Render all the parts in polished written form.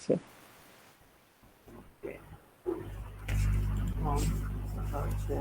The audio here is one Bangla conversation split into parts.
আছে। হচ্ছে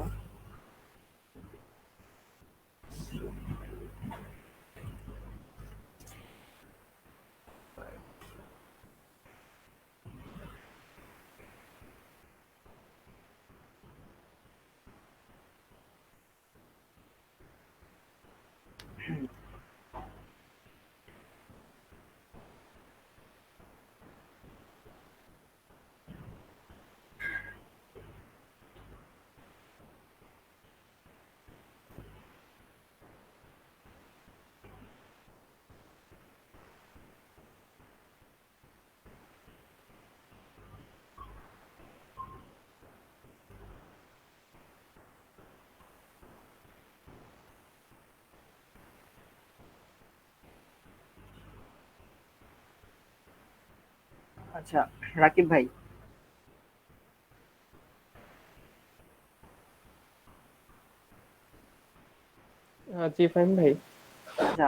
আচ্ছা রাকিব ভাই, জি ফাহিম ভাই। আচ্ছা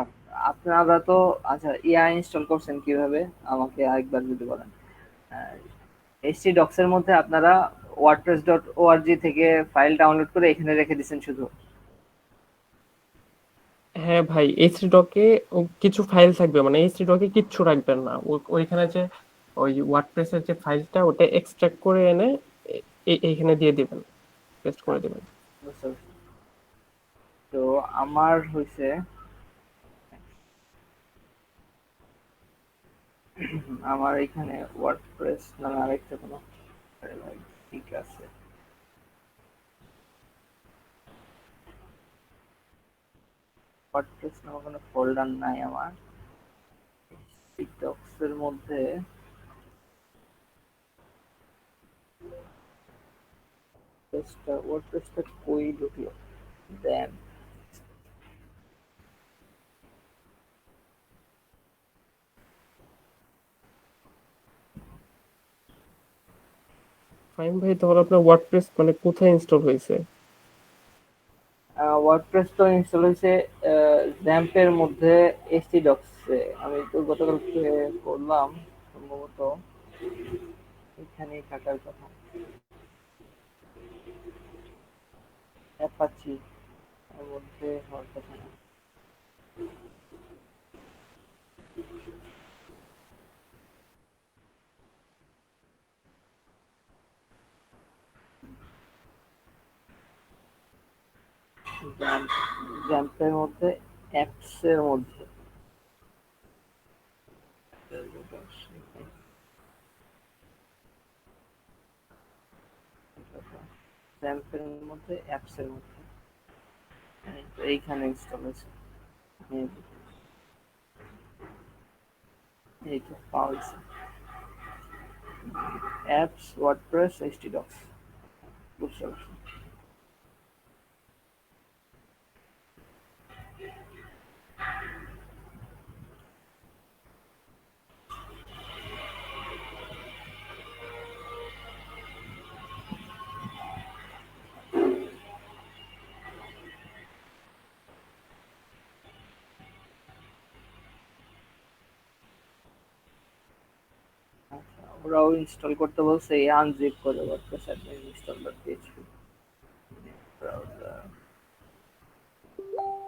আপনারা তো আচ্ছা ইয়া ইনস্টল করছেন কিভাবে আমাকে আরেকবার যদি বলেন। এইচটি ডক্স এর মধ্যে আপনারা ওয়ার্ডপ্রেস ডট ওআরজি থেকে ফাইল ডাউনলোড করে এখানে রেখে দিচ্ছেন শুধু? হ্যাঁ ভাই, এইচডি ডকে কিছু ফাইল থাকবে, মানে এইচডি ডকে কিচ্ছু রাখবেন না। ওইখানে যে ওই ওয়ার্ডপ্রেসের যে ফাইলটা, ওটা এক্সট্রাক্ট করে এনে এইখানে দিয়ে দিবেন, পেস্ট করে দিবেন। বুঝতে পারছি। তো আমার হয়েছে, আমার এখানে ওয়ার্ডপ্রেস নামে আরেকটা কোনো file নাই। ঠিক আছে, ওয়ার্ডপ্রেস নামে কোনো ফোল্ডার নাই আমার। ডক্স এর মধ্যে ওয়ার্ডপ্রেসটা কই ঢুকলো? দেন ফাহিম ভাই, তাহলে আপনার ওয়ার্ডপ্রেস মানে কোথায় ইনস্টল হয়েছে? ওয়ার্ডপ্রেস তো ইনস্টল হয়েছে জ্যাম্পের মধ্যে, এইচটি ডক্সে। আমি তো গতকালকে করলাম, সম্ভবত এখানেই থাকার কথা। অ্যাপাচি এর মধ্যে হওয়ার কথা না। জ্যাম্পের মধ্যে, অ্যাপস এর মধ্যে, জ্যাম্পের মধ্যে, অ্যাপস এর মধ্যে তো এইখানে ইনস্টল হয়েছে। এই এই তো পাওয়া গেছে, অ্যাপস ওয়ার্ডপ্রেস এইচটি ডক্স। বুঝতে পারছি। আচ্ছা, ওরাও ইনস্টল করতে বলছে, আনজিপ করে WordPress admin install dot PHP browser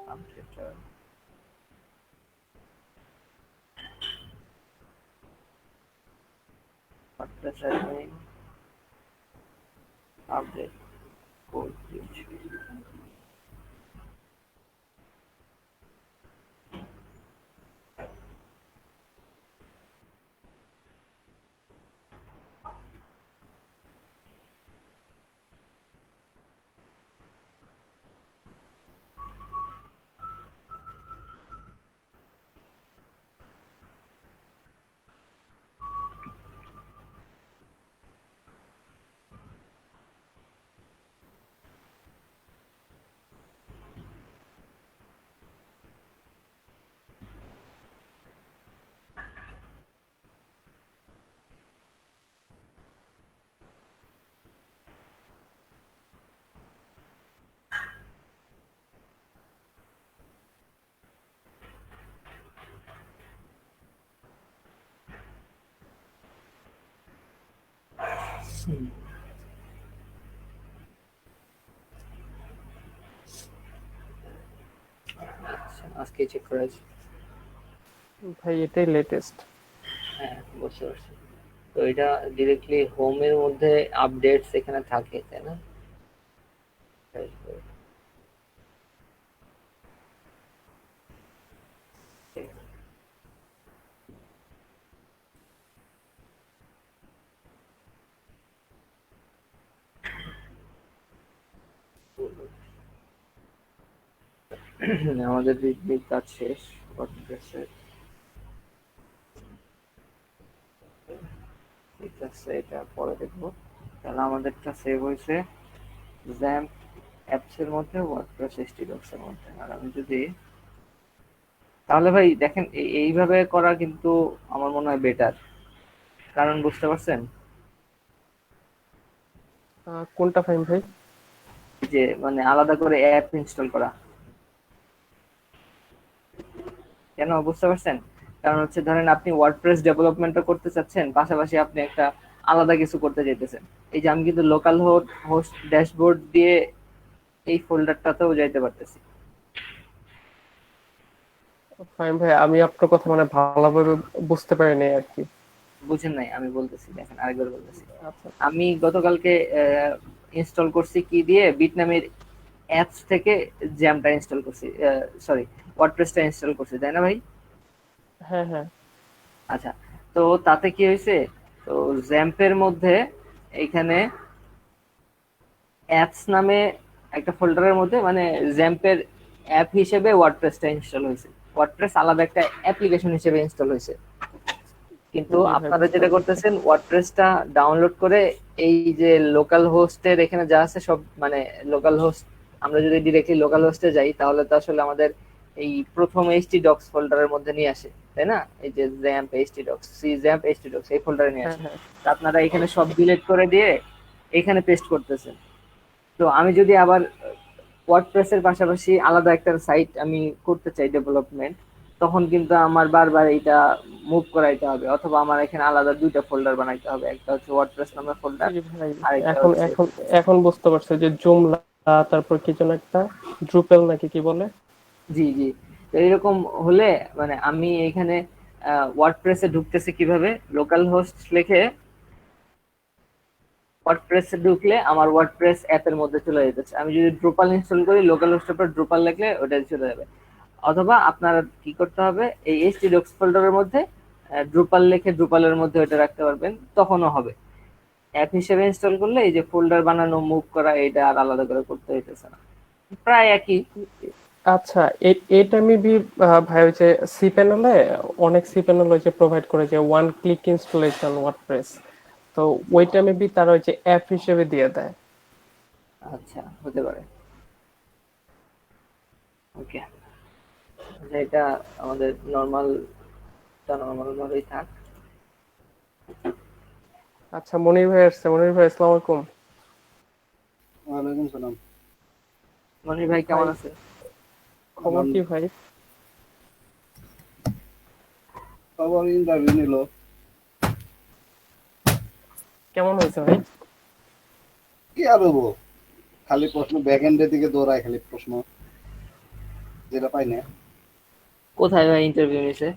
computer. WordPress admin update code PHP. হুম, আচ্ছা, আজকে চেক করেছি। ভাই এটাই লেটেস্ট। হ্যাঁ, বুঝতে পারছি। তো এটা ডিরেক্টলি হোমের মধ্যে আপডেটস এখানে থাকে, তাই না? আমাদের রিভিউ কাজ শেষ। ওয়ার্ডপ্রেসের ঠিক আছে, এটা পরে দেখবো। তাহলে আমাদেরটা সেভ হয়েছে জ্যাম্প অ্যাপস এর মধ্যে, ওয়ার্ডপ্রেস এসটিডক্স এর মধ্যে। আর আমি যদি, তাহলে ভাই দেখেন এইভাবে করা কিন্তু আমার মনে হয় বেটার। কারণ বুঝতে পারছেন কোনটা ফাইন ভাই? যে মানে আলাদা করে অ্যাপ ইনস্টল করা। কেন বুঝতে পারছেন? কারণ হচ্ছে ধরেন আপনি ওয়ার্ডপ্রেস ডেভেলপমেন্টও করতে চাচ্ছেন, পাশাপাশি আপনি একটা আলাদা কিছু করতে চাইতেছেন। এই যে আমি কিন্তু লোকাল হোস্ট ড্যাশবোর্ড দিয়ে এই ফোল্ডারটাতেও যাইতে পারতেছি। ফাইন ভাই, আমি আপনার কথা মানে ভালোভাবে বুঝতে পারিনি আর কি। বুঝেন নাই? আমি বলতেছি, দেখেন আরেকবার বলতেছি। আচ্ছা। আমি গতকালকে ইনস্টল করছি কি দিয়ে, বিটনামের অ্যাপস থেকে জ্যামটা ইনস্টল করছি, সরি, ওয়ার্ডপ্রেসটা ইনস্টল করছি, তাই না ভাই? হ্যাঁ হ্যাঁ। আচ্ছা, তো তাতে কি হয়েছে, তো জ্যাম্পের মধ্যে এইখানে অ্যাপস নামে একটা ফোল্ডারের মধ্যে মানে জ্যাম্পের অ্যাপ হিসেবে ওয়ার্ডপ্রেসটা ইনস্টল হয়েছে। ওয়ার্ডপ্রেস আলাদা একটা অ্যাপ্লিকেশন হিসেবে ইনস্টল হয়েছে। কিন্তু জি ভাই, আপনারা বুঝতে যেটা পারছি। করতেছেন, ওয়ার্ডপ্রেসটা ডাউনলোড করে এই যে লোকাল হোস্টের এখানে যা আছে সব, মানে লোকাল হোস্ট, আমরা যদি ডিরেক্টলি লোকাল হোস্টে যাই তাহলে তো আসলে আমাদের এই প্রথম এইচটি ডক্স ফোল্ডারের মধ্যে নিয়ে আসে, তাই না? এই যে XAMPP htdocs, C XAMPP htdocs এই ফোল্ডারে নিয়ে হ্যাঁ আসে। হ্যাঁ। তা আপনারা এখানে সব ডিলিট করে দিয়ে এখানে পেস্ট করতেছেন। তো আমি যদি আবার ওয়ার্ডপ্রেসের পাশাপাশি আলাদা একটা সাইট আমি করতে চাই ডেভেলপমেন্ট, তখন কিন্তু আমার বারবার এটা মুভ করাইতে হবে, অথবা আমার এখানে আলাদা দুইটা ফোল্ডার বানাইতে হবে, একটা হচ্ছে ওয়ার্ডপ্রেস নামের ফোল্ডার, জি ভাই, আরেকটা এখন হচ্ছে। এখন এখন বুঝতে পারছি যে জুমলা, তারপর কি যেন একটা ড্রুপেল নাকি কি বলে। জি জি। তো এইরকম হলে মানে আমি এখানে ওয়ার্ডপ্রেসে ঢুকতেছি কিভাবে, লোকাল হোস্ট লিখে ওয়ার্ডপ্রেসে ঢুকলে আমার ওয়ার্ডপ্রেস অ্যাপের মধ্যে চলে যেতেছে। আমি যদি ড্রুপাল ইনস্টল করি, লোকাল হোস্টের পর ড্রুপাল লিখলে ওটা চলে যাবে। অথবা আপনারা কি করতে হবে, এই এইচটিডক্স ফোল্ডারের মধ্যে ড্রুপাল লিখে ড্রুপালের মধ্যে ওটা রাখতে পারবেন, তখনও হবে। অ্যাপ হিসেবে ইনস্টল করলে এই যে ফোল্ডার বানানো, মুভ করা, এটা আর আলাদা করে করতে হইতেছে না, প্রায় একই। আচ্ছা, এটা মেবি ভাই ওই যে সি প্যানেলে, অনেক সি প্যানেল ওই যে প্রোভাইড করে যে ওয়ান ক্লিক ইনস্টলেশন ওয়ার্ডপ্রেস, তো ওইটা মেবি তারা ওই যে অ্যাপ হিসেবে দিয়ে দেয়। আচ্ছা, হতে পারে। ওকে, এটা আমাদের নর্মাল ভাবেই থাক। আচ্ছা, মনির ভাই আসছে। মনির ভাই, আসসালামু আলাইকুম। ওয়ালাইকুম সালাম। মনির ভাই ভাই, কেমন আছে? খবর কি ভাই? খবর ইন্টারভিউ নিল। কেমন হয়েছে ভাই? কি আর হবো, খালি প্রশ্ন ব্যাক এন্ডের দিকে দৌড়ায়, খালি প্রশ্ন যেটা পাই না। কোথায় ভাই ইন্টারভিউ নিছে?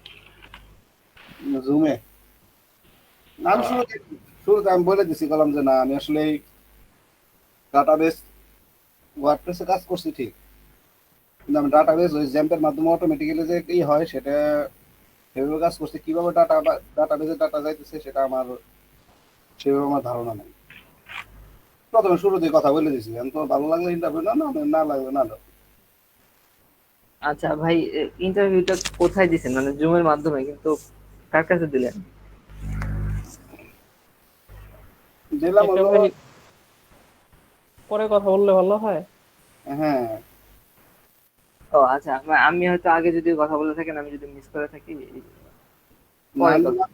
জুমে। আমি আহ, শুরুতে আমি বলে দিছি, বললাম যে না, আমি আসলে ডাটাবেস ওয়ার্ডপ্রেসে কাজ করছি ঠিক, কিন্তু আমি ডাটাবেস ওই জ্যাম্পের মাধ্যমে অটোমেটিক্যালি যে কি হয় সেটা সেভাবে কাজ করছি। কিভাবে ডাটাবেসে ডাটা যাইতেছে সেটা আমার সেভাবে আমার ধারণা নেই। প্রথমে শুরুতে কথা বলে দিছি, আমি তো ভালো লাগলে ইন্টারভিউ না, না লাগলে না দাও। আচ্ছা ভাই, ইন্টারভিউটা কোথায় দিছেন, মানে জুমের মাধ্যমে, কিন্তু কার কাছে দিলেন? দিলাম এটা হলো। ভাই পরে কথা বললে ভালো হয়। হ্যাঁ। ও আচ্ছা, আমি হয়তো আগে যদি কথা বলে থাকেন, আমি যদি মিস করে থাকি, না পরে কথা।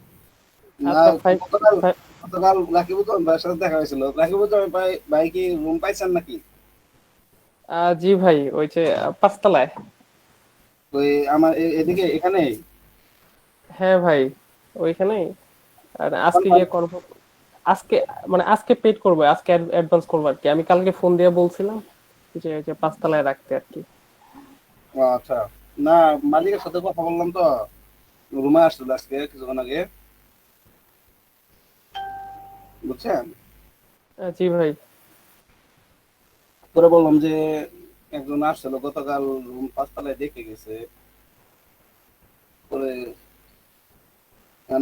না, আচ্ছা ভাই। গতকাল ভাই, গতকাল রাকিব উদ্দিন ভাইয়ের সাথে দেখা হয়েছিল। রাকিব উদ্দিন ভাই, ভাই কি রুম পাইছেন নাকি? জি ভাই, ওই যে পাঁচতলায়। ওই আমার এদিকে এখানে। হ্যাঁ ভাই, ওইখানেই। আর আজকে গিয়ে কনফার্ম। আজকে মানে আজকে পেড করবো, আজকে অ্যাডভান্স করবো আর কি। আমি কালকে ফোন দিয়ে বলছিলাম যে যে 5 তলায় রাখতে আর কি। ও আচ্ছা, না মালিকের সাথে কথা বললাম তো, রুমে আসছিল আজকে কিছুক্ষণ আগে, বুঝছেন। জি ভাই। পরে বললাম যে একজন আসছিল গতকাল, রুম 5 তলায় দেখে গেছে। পরে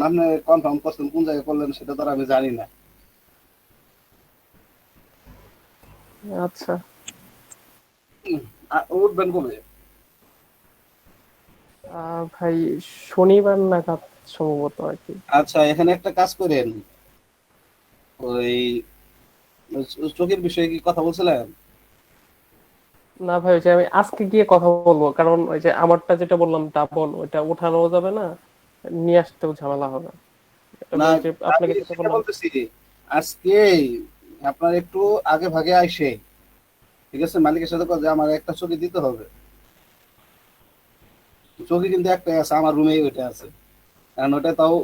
আপনি কনফার্ম করছেন কোন জায়গায় করলেন সেটা তো আর আমি জানি না। আচ্ছা। উঠবেন কবে? ভাই শনিবার নাগাদ সম্ভবত আর কি। আচ্ছা, এখানে একটা কাজ করেন, ওই চোখের বিষয়ে কি কথা বলছিলেন? না ভাই, ওই যে আমি আজকে গিয়ে কথা বলবো, কারণ ওই যে আমারটা যেটা বললাম ডাবল, ওইটা উঠানো যাবে না, নিয়ে আসতেও ঝামেলা হবে। না, এবার ওই যে আমি আপনাকে যেটা সেটা বললাম। বলতেছি, আজকে আপনার একটু আগে ভাগে আইসে, ঠিক আছে, মালিকের সাথে কথা, যে আমার একটা চকি দিতে হবে। চকি কিন্তু একটাই আছে, আমার রুমেই ওইটা আছে, কারণ ওটা তাও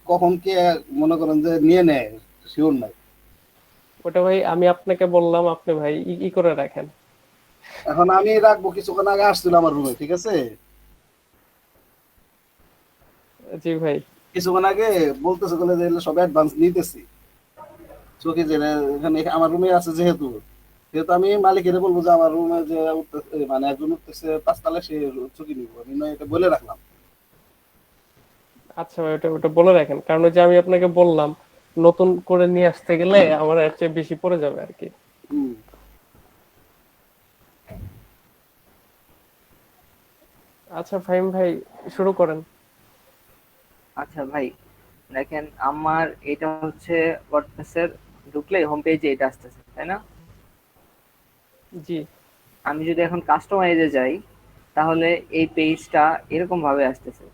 কখন কে মনে করেন যে নিয়ে নেয় শিওর নাই। ওটা ভাই আমি আপনাকে বললাম, আপনি ভাই ই করে রাখেন। এখন আমি রাখবো, কিছুক্ষণ আগে আসছিল আমার রুমে, ঠিক আছে, জি ভাই। কিছুক্ষণ আগে বলতেছে বলে যে এগুলো সব অ্যাডভান্স নিতেছি। চকি যে এখানে আমার রুমে আছে যেহেতু, যেহেতু আমি মালিকের বলবো যে আমার রুমে যে উঠতেছে, মানে একজন উঠতেছে 5 তলায়, সে চকি নিবো, আমি নয় এটা বলে রাখলাম। আচ্ছা ভাই, ওটা ওটা বলে রাখেন, কারণ ওই যে আমি আপনাকে বললাম নতুন করে নিয়ে আসতে গেলে আমার এর চেয়ে বেশি পড়ে যাবে আর কি। হুম। আচ্ছা ফাহিম ভাই, শুরু করেন। আচ্ছা ভাই, দেখেন আমার এটা হচ্ছে ওয়ার্ডপ্রেসের, ঢুকলে হোম পেজে এটা আসতেছে তাই না? জি। আমি যদি এখন কাস্টমাইজে যাই, তাহলে এই পেজটা এরকম ভাবে আসতেছে।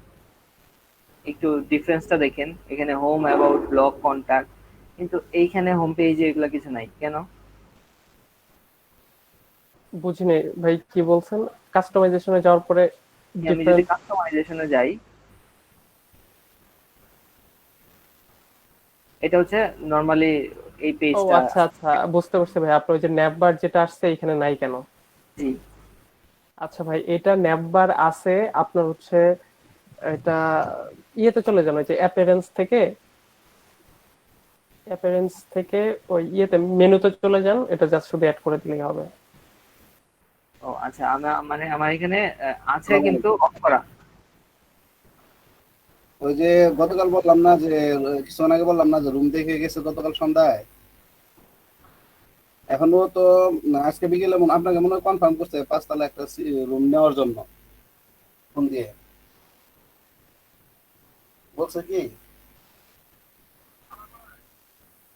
একটু ডিফারেন্সটা দেখেন, এখানে হোম, অ্যাবাউট, ব্লগ, কন্টাক্ট, কিন্তু এইখানে হোম পেজে এগুলা কিছু নাই কেন? বুঝিনি ভাই কি বলছেন। কাস্টমাইজেশনে যাওয়ার পরে আমি যদি ডিফারেন্ট? কাস্টমাইজেশনে যাই, এটা হচ্ছে নর্মালি এই ও পেজটা। আচ্ছা আচ্ছা, বুঝতে পারছি ভাই, আপনার ওই যে ন্যাপ বার যেটা আসছে এখানে নাই কেন। জি। আচ্ছা ভাই, এটা ন্যাপ বার আছে আপনার হচ্ছে, এটা ইয়েতে চলে যান, ওই যে অ্যাপিয়ারেন্স থেকে ওই ইয়েতে মেনুতে চলে যান, এটা জাস্ট শুধু অ্যাড করে দিলেই হবে। ও আচ্ছা, মানে আমার এখানে আছে আসসালামু কিন্তু আলাইকুম। অফ করা। ওই যে গতকাল বললাম না যে, কিছুক্ষণ আগে বললাম না যে রুম দেখে গেছে গতকাল সন্ধ্যায়, এখনো তো আজকে বিকেলে আপনাকে মনে হয় কনফার্ম করছে 5 তলা একটা রুম নেওয়ার জন্য ফোন দিয়ে, বলছে কি?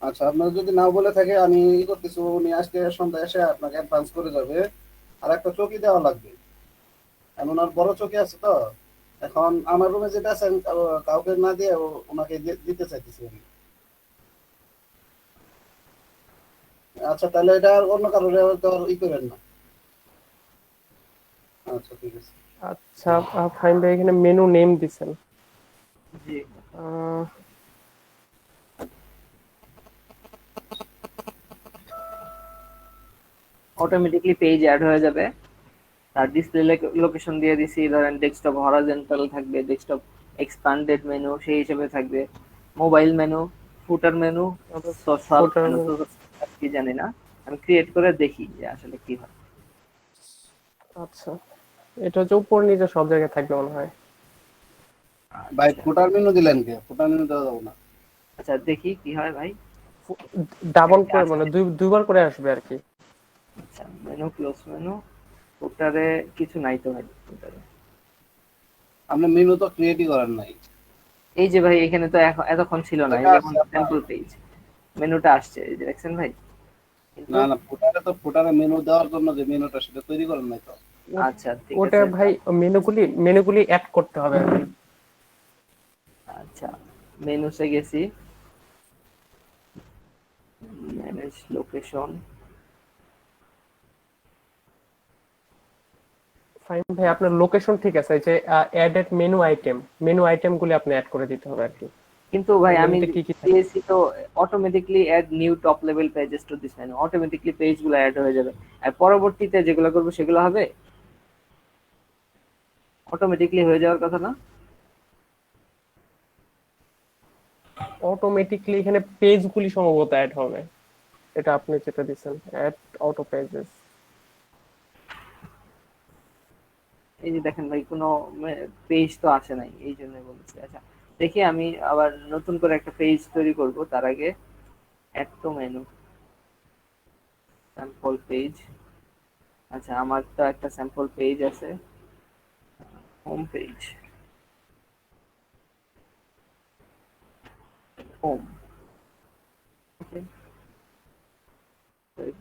আচ্ছা, আপনার যদি নাও বলে থাকে, আমি ই করতেছি, উনি আজকে সন্ধ্যায় এসে আপনাকে অ্যাডভান্স করে যাবে। আর একটা চকি দেওয়া লাগবে, এমন আর বড় চকি আছে তো। এখন আমার রুমে যেটা আছে আমি কাউকে না দিয়ে ওনাকে দিতে চাইতেছি আমি। আচ্ছা, তাহলে এটা আর অন্য কারোর দেওয়ার ই করেন না। আচ্ছা, ঠিক আছে। আচ্ছা ফাহিম ভাই, এখানে মেনু নেম দিছেন। জি। আহ, অটোমেটিকলি পেজ অ্যাড হয়ে যাবে। তার ডিসপ্লে লোকেশন দিয়ে দিছি, ধরেন ডেস্কটপ হরাইজন্টাল থাকবে, ডেস্কটপ এক্সপ্যান্ডেড মেনু সেই হিসেবে থাকবে, মোবাইল মেনু, ফুটার মেনু, সোশ্যাল ফোটার। মেনু, কি জানি না, আমি ক্রিয়েট করে দেখি যে আসলে কি হয়। আচ্ছা, এটা হচ্ছে উপর নিচে সব জায়গায় থাকবে মনে হয়। ভাই, আচ্ছা ফুটার মেনু দিলেন কে? ফুটার মেনু দেওয়া যাবো না। আচ্ছা, দেখি কি হয় ভাই। ডাবল এটা করে মানে আসছে। দুইবার করে আসবে আর কি। আচ্ছা, মেনু, ক্লোজ মেনু, ফুটারে কিছু নাই তো ভাই ফুটারে। আপনি মেনু তো ক্রিয়েটই করেন নাই। এই যে ভাই, এখানে তো এতক্ষণ ছিল না, এই এটা যে এখন আসছে আপনার? স্যাম্পল পেজ, মেনুটা আসছে, এই যে দেখছেন ভাই, কিন্তু না না, ফুটারে মেনু দেওয়ার জন্য যে মেনুটা সেটা তৈরি করেন নাই তো। আচ্ছা ঠিক ওটা আছে। ভাই মেনুগুলি অ্যাড করতে হবে আর কি। আচ্ছা, মেনুসে গেছি, ম্যানেজ লোকেশন। ফাইন ভাই, আপনার লোকেশন ঠিক আছে, এই যে অ্যাড এট মেনু আইটেম গুলি আপনি অ্যাড করে দিতে হবে আর কি। কিন্তু ভাই আমি মেনুতে কি কি থাকে? দিয়েছি তো automatically add new top level pages to this menu, automatically পেজগুলো অ্যাড হয়ে যাবে। আর পরবর্তীতে যেগুলো করবো সেগুলো হবে অটোমেটিকলি হয়ে যাওয়ার কথা না? অটোমেটিকলি এখানে পেজগুলি সম্ভবত অ্যাড হবে, এটা আপনি যেটা দিচ্ছেন অ্যাড অটো পেজেস। এই যে দেখেন ভাই কোনো পেজ তো আসে নাই, এই জন্য বলছি। আচ্ছা দেখি আমি আবার নতুন করে একটা পেজ তৈরি করব, তার আগে add to menu, sample page. আচ্ছা আমার তো একটা স্যাম্পল পেজ আছে, home page, home, okay,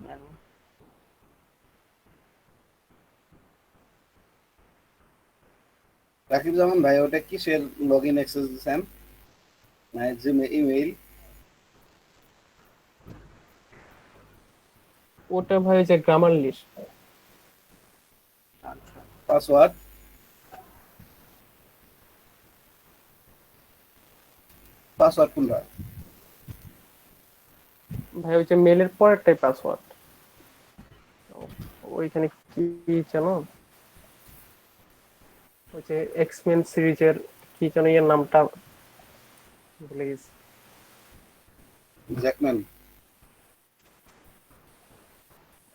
menu. Rakib Zaman ভাই, ওটা কিসের লগ ইন অ্যাক্সেস দিচ্ছেন? মানে ইমেইল? ওটা ভাই যে গ্রামার লিস্ট। আচ্ছা পাসওয়ার্ড? পাসওয়ার্ড কোনটা? ভাই ওই যে মেলের পরেরটাই পাসওয়ার্ড, ওইখানে কি জানো, ওই যে এক্সমেন সিরিজের কি যেন এর নামটা ভুলে গেছি। জ্যাকম্যান?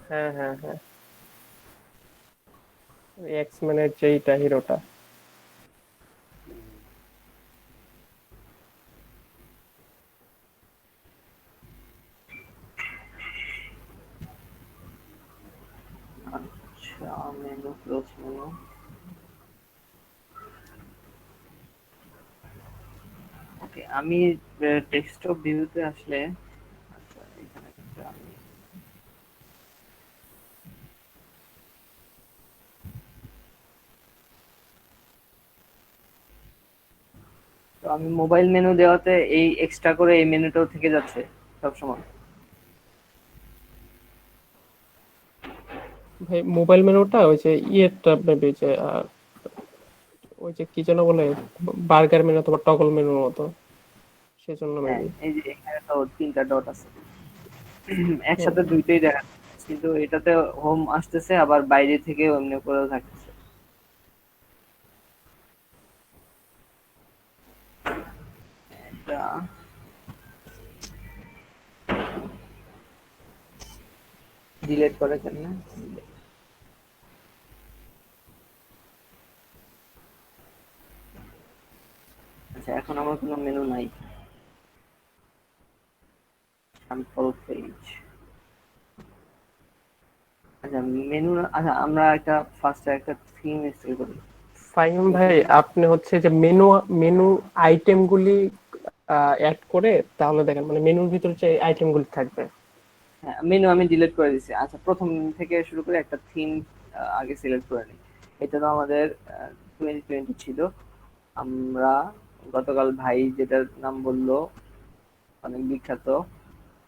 হ্যাঁ হ্যাঁ হ্যাঁ, এক্সমেনের যেইটা হিরোটা। আচ্ছা, মেনু ক্লোজ মেনু। ওকে আমি ডেস্কটপ ভিউতে আসলে, আচ্ছা এখানে একটা আমি, তো আমি মোবাইল মেনু দেওয়াতে এই এক্সট্রা করে এই মেনুটাও থেকে যাচ্ছে সব সময়। ভাই মোবাইল মেনুটা ওই যে ইয়েটা মেবি যে ওই যে কি যেন বলে, বার্গার মেনু অথবা টগল মেনুর মতো, সেজন্য হ্যাঁ মেবি। এই যে এখানে তো তিনটা ডট আছে, একসাথে দুইটাই দেখা যাচ্ছে, কিন্তু এটাতে হোম আসতেছে আবার বাইরে থেকে অন্য করেও থাকতেছে। এটা ডিলিট করে কেন? আচ্ছা এখন আমার কোনো মেনু নাই, স্যাম্পল পেজ। আচ্ছা মেনু, আচ্ছা আমরা একটা ফার্স্টে একটা থিম ইনস্টল করি। ফাইন ভাই, প্রথমে আপনি হচ্ছে যে মেনু মেনু আইটেম গুলি অ্যাড করে তাহলে দেখেন, মানে মেনুর ভিতরে যে আইটেম গুলি থাকবে। হ্যাঁ মেনু আমি ডিলিট করে দিছি। আচ্ছা প্রথম থেকে শুরু করে একটা থিম আগে সিলেক্ট করে নিই। এটা তো আমাদের 2020 ছিল। আমরা গতকাল ভাই যেটার নাম বললো অনেক বিখ্যাত,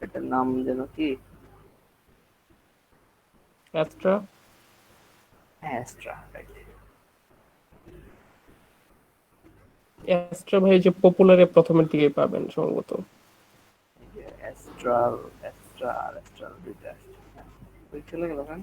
এটার নাম যেন কি, অ্যাস্ট্রা। Astra, right. অ্যাস্ট্রা ভাই যে পপুলারে প্রথমের দিকে পাবেন সম্ভবত। অ্যাস্ট্রাল, অ্যাস্ট্রা আর অ্যাস্ট্রাল দুইটা আসছে। হ্যাঁ, ওই চলে গেল কেন?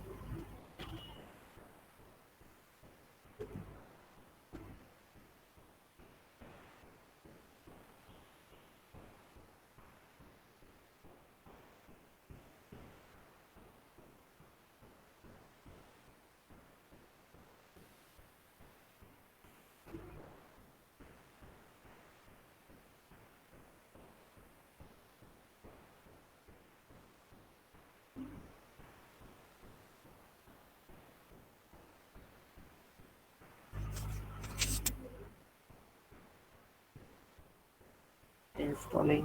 ইনস্টলিং।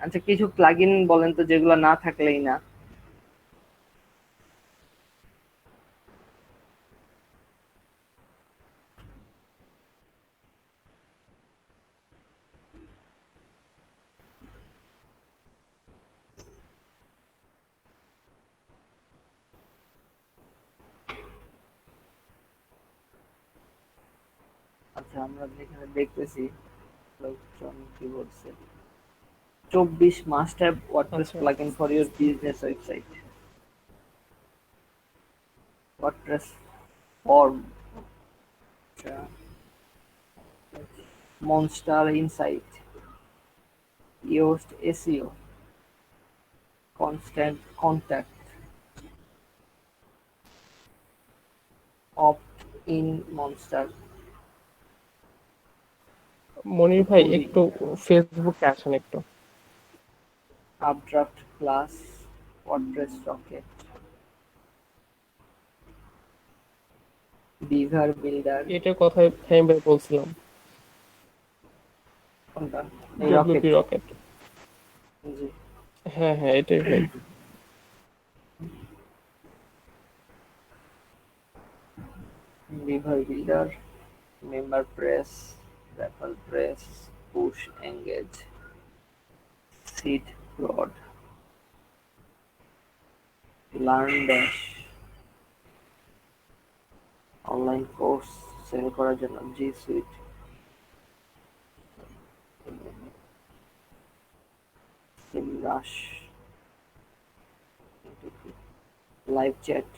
আচ্ছা কিছু প্লাগইন বলেন তো যেগুলো না থাকলেই না। আমরা যেখানে দেখতেছি লোকজন কি বলছে, 24 মাস্ট হ্যাভ ওয়ার্ডপ্রেস আচ্ছা, plugin for your business website. WordPress form, Monster Insights, Yoast SEO, Constant Contact, Optin Monster, Monir ভাই একটু ফেসবুকে আসেন একটু। Updraft Plus, WordPress Rocket, Beaver Builder. এটার কথাই আমি ভাই বলছিলাম, কোনটা? এই রকেট। WP rocket. জি। হ্যাঁ হ্যাঁ, এটাই ভাই। Beaver Builder, Member Press, Raffle Press, Push Engage, Seed Prod, Learn Dash, online course sell করার জন্য G Suite, Semrush, live chat,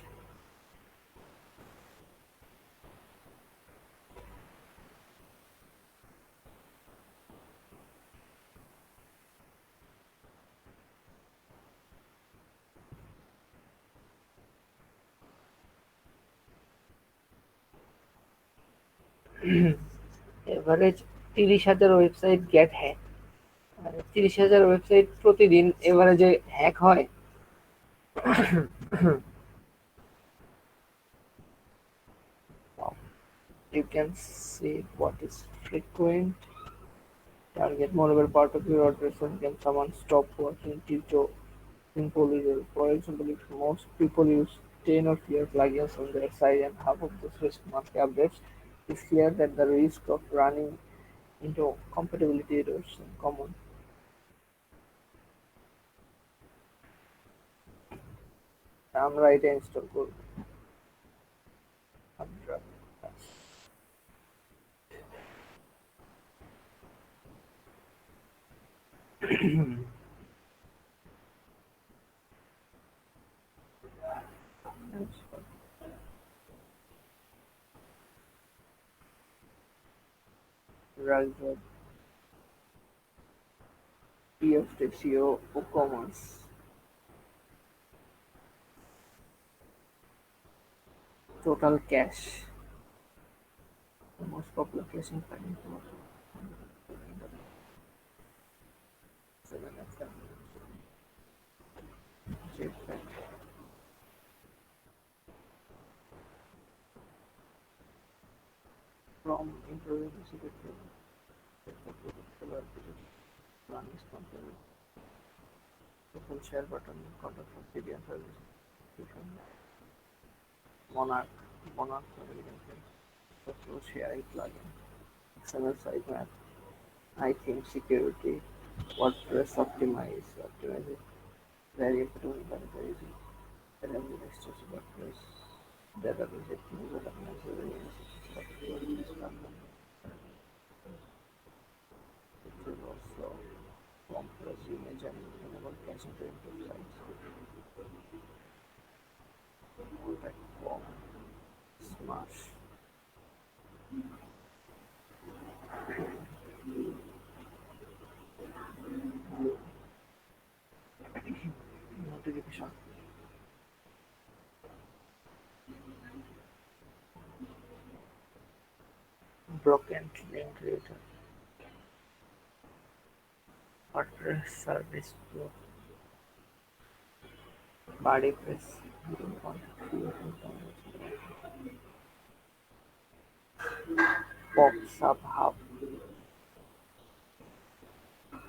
average 30,000 website get hack. 30,000 website প্রতিদিন এভারেজে হ্যাক হয়। Wow. You can see what is frequent. Target moreover part of your address, can someone stop working due to simple error. For example, if most people use 10 or fewer plugins on their site and half of those risk monthly updates, it's clear that the risk of running into compatibility errors is common. আমরা এটা ইনস্টল করব। Railroad, PFTCO, WooCommerce, Total Cache, the most popular caching plugin for 7FM, Jetpack, from improving the security, running sponsor, total share button, contact for CDN service, Monarch, social sharing plugin, XML sitemap, iTheme security, WordPress optimize it, very important libraries, LMS extension WordPress, database user it will also compress image and enable caching to improve sites. Contact form, Smash. Notification. Broken link creator. WordPress service flow. Body press. Pop sub hub.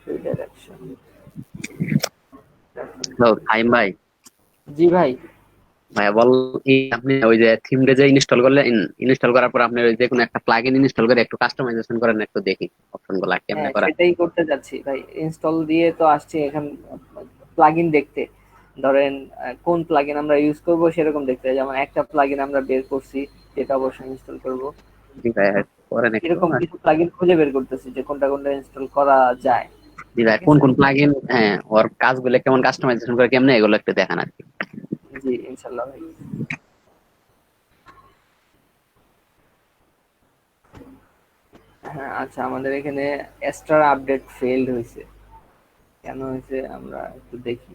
Redirection. Hello Fahim ভাই। জি ভাই। ভাইয়া বল, আপনি ওই যে থিমটা যে ইনস্টল করলেন, ইনস্টল করার পর আপনি ওই যে কোনো একটা প্লাগইন ইনস্টল করে একটু কাস্টমাইজেশন করেন, একটু দেখি অপশন গুলা কেমনে হ্যাঁ, করা। সেটাই করতে যাচ্ছি ভাই। ইনস্টল দিয়ে তো আসছি এখন প্লাগইন দেখতে। ধরেন কোন প্লাগইন আমরা ইউজ করব সেরকম দেখতে, যেমন একটা প্লাগইন আমরা বের করছি যেটা অবশ্যই ইনস্টল করব। জি ভাইয়া, করেন একটু। এরকম কিছু প্লাগইন খুঁজে বের করতেছি যে কোনটা কোনটা ইনস্টল করা যায়। জি ভাই, ঠিক কোন আছে, কোন প্লাগইন, হ্যাঁ, ওর কাজগুলো কেমন, কাস্টমাইজেশন করে কেমনে, এগুলো একটু দেখান আর কি। জি ইনশাল্লাহ ভাই। হ্যাঁ আচ্ছা, আমাদের এখানে এক্সট্রা আপডেট ফেইলড হয়েছে, কেন হয়েছে আমরা একটু দেখি।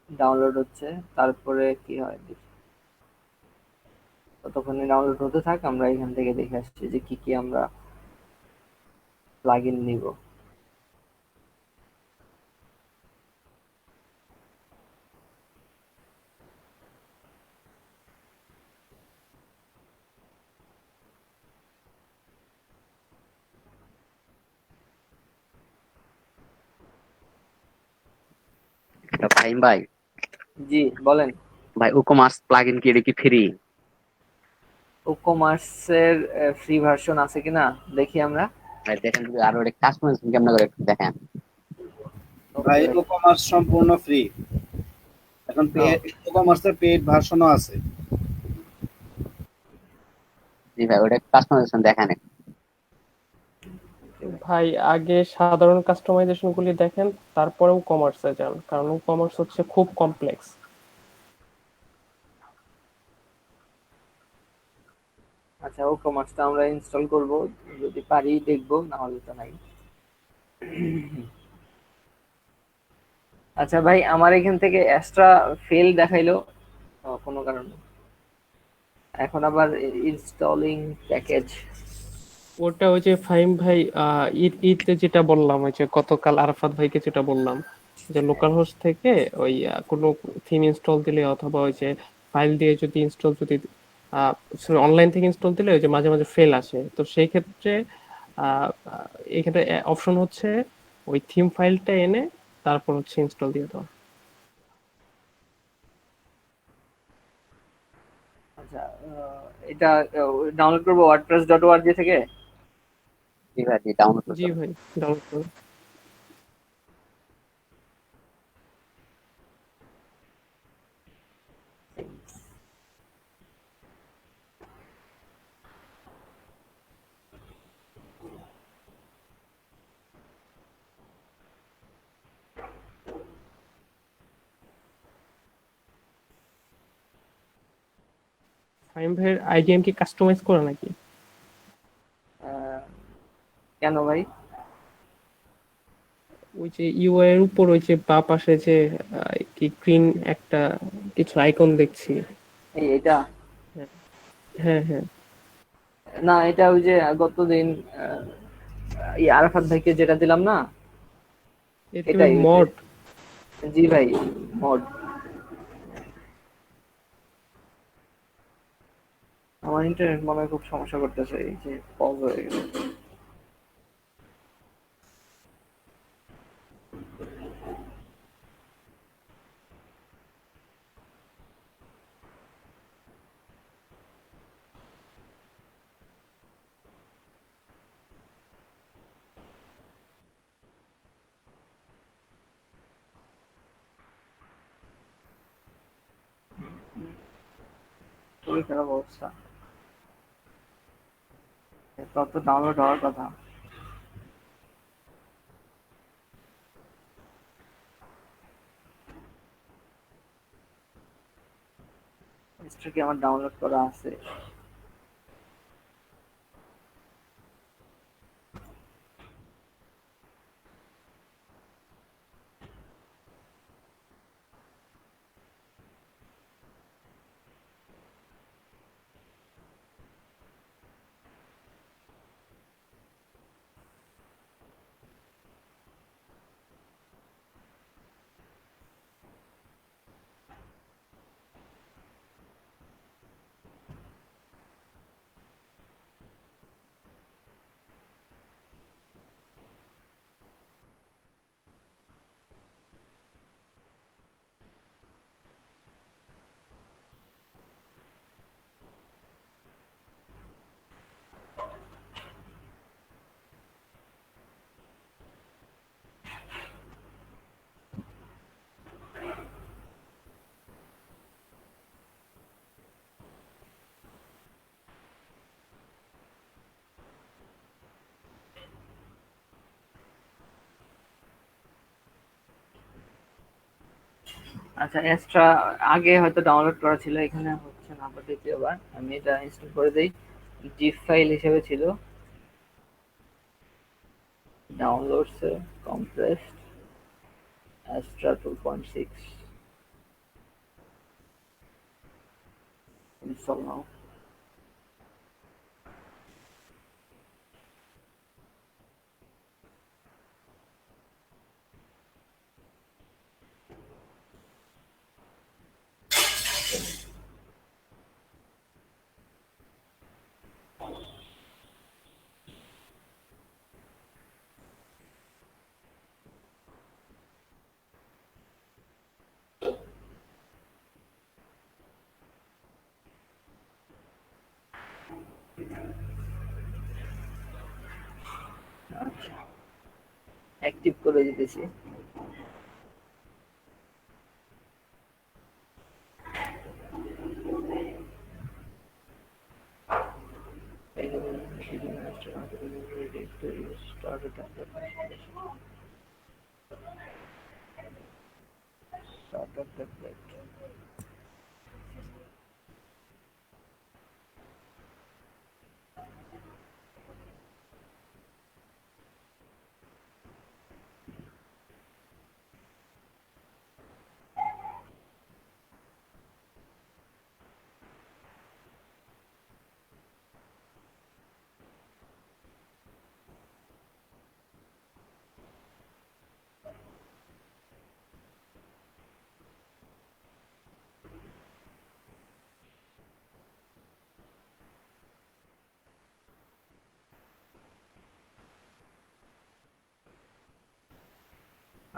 ডাউনলোড হচ্ছে, তারপরে কি হয় দেখি। ততক্ষণে ডাউনলোড হতে থাক, আমরা এখান থেকে দেখে আসছি যে কি কি আমরা প্লাগইন নিব। তো ফাহিম ভাই, জি বলেন। ভাই উকোমার্স প্লাগইন কি, এটা কি ফ্রি? ওকোমার্সের ফ্রি ভার্সন আছে কিনা দেখি আমরা। ভাই দেখেন যদি, আরো এটা কাস্টমাইজেশন কেমনে করে একটু দেখেন। ওকে ভাই ভাই। ই কমার্স সম্পূর্ণ ফ্রি। এখন ও, ই কমার্সের পেইড ভার্সনও আছে। জি ভাই, ওটা কাস্টমাইজেশন দেখেন একটু। okay ভাই। ভাই আগে সাধারণ কাস্টমাইজেশন গুলি দেখেন, তারপরেও কমার্সে যান, কারণ কমার্স হচ্ছে খুব কমপ্লেক্স। আচ্ছা, ওকোমার্সটা আমরা ইনস্টল করব, যদি পারি দেখবো, না হলে তো নাই। আচ্ছা ভাই, আমার এখান থেকে এক্সট্রা ফেল দেখাইলো কোনো কারণে। এখন আবার ইনস্টলিং প্যাকেজ। ওটা ওই যে ফাহিম ভাই, ঈদ ঈদে যেটা বললাম, ওই যে গতকাল আরাফাত ভাইকে যেটা বললাম, যে লোকাল হোস্ট থেকে ওই কোনো থিম ইনস্টল দিলে অথবা ওই যে ফাইল দিয়ে যদি ইনস্টল, যদি অনলাইন থেকে ইনস্টল দিলে ওই যে মাঝে মাঝে ফেল আসে, তো সেই ক্ষেত্রে আহ, আহ, এখানে অপশন হচ্ছে ওই থিম ফাইলটা এনে তারপর হচ্ছে ইনস্টল দিয়ে দেওয়া। আচ্ছা, এটা ডাউনলোড করবো wordpress.org থেকে। জি ভাই, ডাউনলোড জি করতে হবে। ভাই, ডাউনলোড করুন। ফাহিম ভাইয়ের আইডিএম কি কাস্টমাইজ করা নাকি? আহ, কেন ভাই? ওই যে ইউআই এর উপর ওই যে বাঁ পাশে যে কি গ্রিন একটা কিছু আইকন দেখছি। এটা হ্যাঁ, হ্যাঁ, হ্যাঁ। না, এটা ওই যে গতদিন আরাফাত ভাইকে যেটা দিলাম না, এর কি ভাই এটাই হচ্ছে। মড? জি ভাই, মড। আমার ইন্টারনেট মনে হয় খুব সমস্যা করতেছে, এই যে পজ হয়ে গেল। খুবই খারাপ অবস্থা, তত ডাউনলোড হওয়ার কথা। হিস্ট্রি কি আমার ডাউনলোড করা আছে? আচ্ছা, এক্সট্রা আগে হয়তো ডাউনলোড করা ছিল, এখানে হচ্ছে না। আবার দ্বিতীয়বার আমি এটা ইনস্টল করে দেই। জিপ ফাইল হিসেবে ছিল, ডাউনলোডস কম্প্রেসড এক্সট্রা 2.6 ইনস্টল নাও। আচ্ছা, অ্যাক্টিভ করে দিতেছি। Starter template.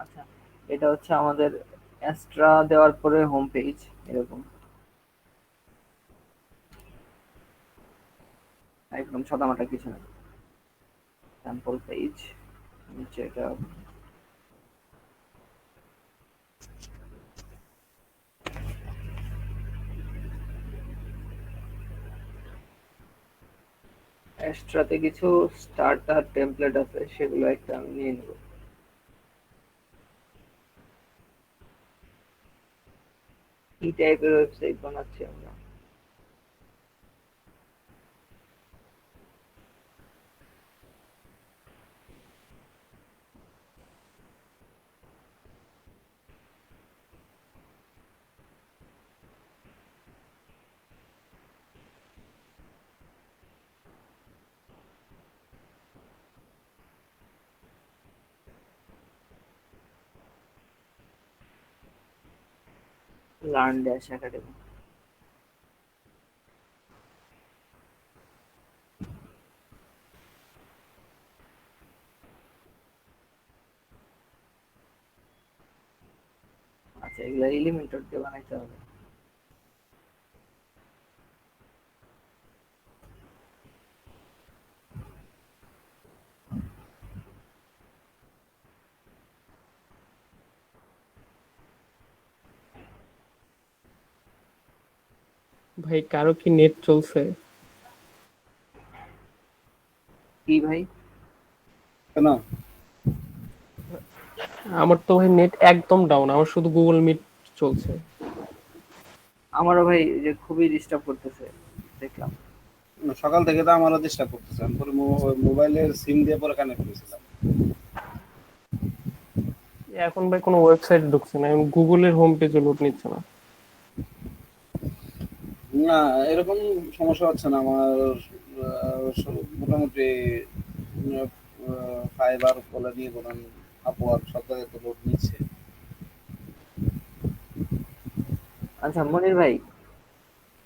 আচ্ছা, এটা হচ্ছে আমাদের এক্সট্রা দেওয়ার পরে হোম পেজ এরকম একদম সাদামাটা কিছু না, স্যাম্পল পেজ। নিচে এটা এক্সট্রাতে কিছু স্টার্টার টেমপ্লেট আছে, সেগুলো একটা আমি নিয়ে নেব। কি টাইপের ওয়েবসাইট বানাচ্ছি আমরা? Learn dash academy. আচ্ছা, এগুলো এলিমেন্টর দিয়ে বানাইতে হবে। ভাই কারো কি নেট চলছে? কি ভাই? কেন? আমার তো ভাই নেট একদম ডাউন, আমার শুধু গুগল মিট চলছে। আমারও ভাই যে খুবই ডিস্টার্ব করতেছে দেখলাম। সকাল থেকে তো আমারও ডিস্টার্ব করতেছে, আমি পরে মোবাইলের সিম দিয়ে পরে কানেক্ট করেছিলাম। এখন ভাই কোনো ওয়েবসাইট ঢুকছে না, গুগলের হোম পেজে লোড নিচ্ছে না। না, এরকম সমস্যা হচ্ছে না আমার। মোটামুটি ফাইবার বলে নিয়ে বলেন, আপওয়ার্ক সব জায়গায় তো লোড নিচ্ছে। আচ্ছা মনির ভাই,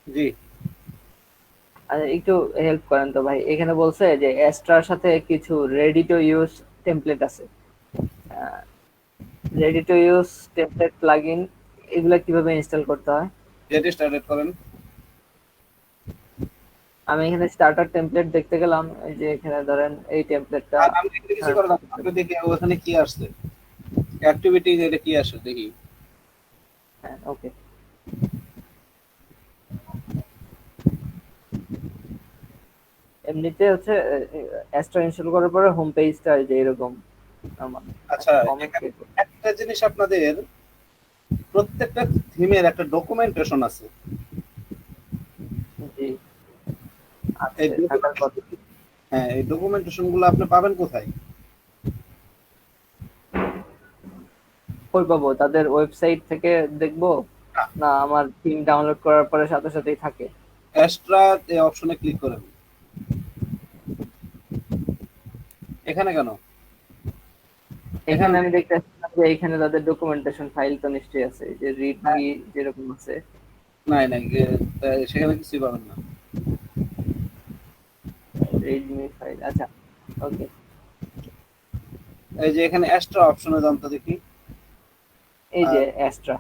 জি। একটু হেল্প করেন তো ভাই। এখানে বলছে যে এক্সট্রার সাথে কিছু রেডি টু ইউজ টেমপ্লেট আছে। Ready to use template plugin, এগুলা কিভাবে ইনস্টল করতে হয়? যেটি স্টার্টেড করেন। আমি এখানে স্টার্টার টেমপ্লেট দেখতে গেলাম, এই যে এখানে ধরেন এই টেমপ্লেটটা। আর আমি এখানে কিছু করে না, আপনি দেখি ওখানে কি আসছে, অ্যাক্টিভিটি এটা কি আসে দেখি। হ্যাঁ, ওকে। এমনিতে হচ্ছে এক্সট্রা ইনস্টল করার পরে হোম পেজটা যে এরকম আমার আচ্ছা, কমেন্ট। এখানে একটা জিনিস আপনাদের প্রত্যেকটা থিমের একটা ডকুমেন্টেশন আছে। জি এই আছে, থাকার কথা। হ্যাঁ, এই ডকুমেন্টেশন গুলো আপনি পাবেন কোথায়? কই পাবো? তাদের ওয়েবসাইট থেকে দেখবো, না আমার থিম ডাউনলোড করার পরে সাথে সাথেই থাকে? এক্সট্রা এই অপশনে ক্লিক করেন। এখানে কেন? এখানে আমি দেখতে পাচ্ছিলাম যে এখানে তাদের ডকুমেন্টেশন ফাইল তো নিশ্চয়ই আছে, এই যে রিডমি যেরকম আছে। নাই নাই, সেখানে কিছুই পাবেন না। রিডমি ফাইল, আচ্ছা ওকে। এই যে এখানে এক্সট্রা অপশনে যান তো দেখি। এই যে এক্সট্রা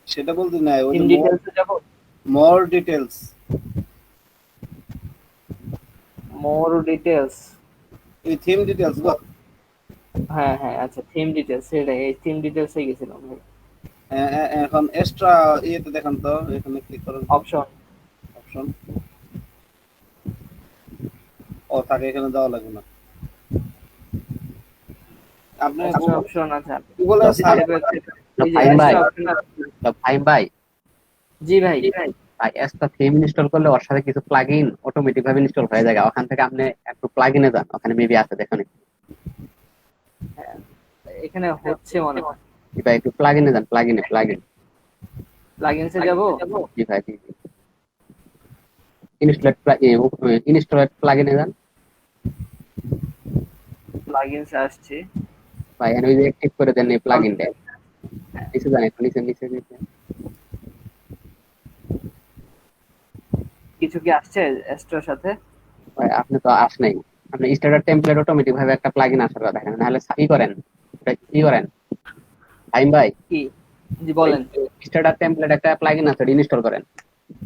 সেটা বলতে নাই, ওই থিম যে ডিটেইলস এ যাব। মোর ডিটেলস, মোর ডিটেইলস, এই থিম ডিটেলস গো। হ্যাঁ হ্যাঁ আচ্ছা থিম ডিটেইলস, সেটাই, এই থিম ডিটেইলস এ গেছিলাম ভাই। এখন এক্সট্রা ইয়েতে দেখান তো, এখানে ক্লিক করেন অপশন, অপশন। ও থাকে, এখানে দেওয়া লাগবে না। আপনি এক্সট্রা অপশন, আচ্ছা গুগলে সার্চ এই যে ফাইন ভাই, এক্সট্রা অপশন। ফাইন ভাই, জি ভাই, ভাই একটা থিম ইনস্টল করলে ওর সাথে কিছু প্লাগইন অটোমেটিক ভাবে ইনস্টল হয়ে যায়, ওখান থেকে আপনি একটু প্লাগইনে যান, ওখানে মেবি আছে দেখুন। হ্যাঁ, এখানে হচ্ছে মনে হয়। জি ভাই, একটু প্লাগইনে যান, প্লাগইন। প্লাগইনসে যাব। জি ভাই, জি ইনস্টলেট প্লাগইনে যান। প্লাগইনসে আসছে। ভাই এখানে ওই যে ক্লিক করে দেন এই প্লাগইনটা, নিচে যান একটু, নিচে। কিছু কি আসছে এক্সট্রার সাথে? ভাই আপনি তো আসলেই, আপনি স্টার্টার টেমপ্লেট অটোমেটিক ভাবে একটা প্লাগইন আসার কথা, দেখেন নাহলে ই করেন টাইম ভাই, কি? জি বলেন। স্টার্টার টেমপ্লেট একটা প্লাগইন আছে, ইনস্টল করেন।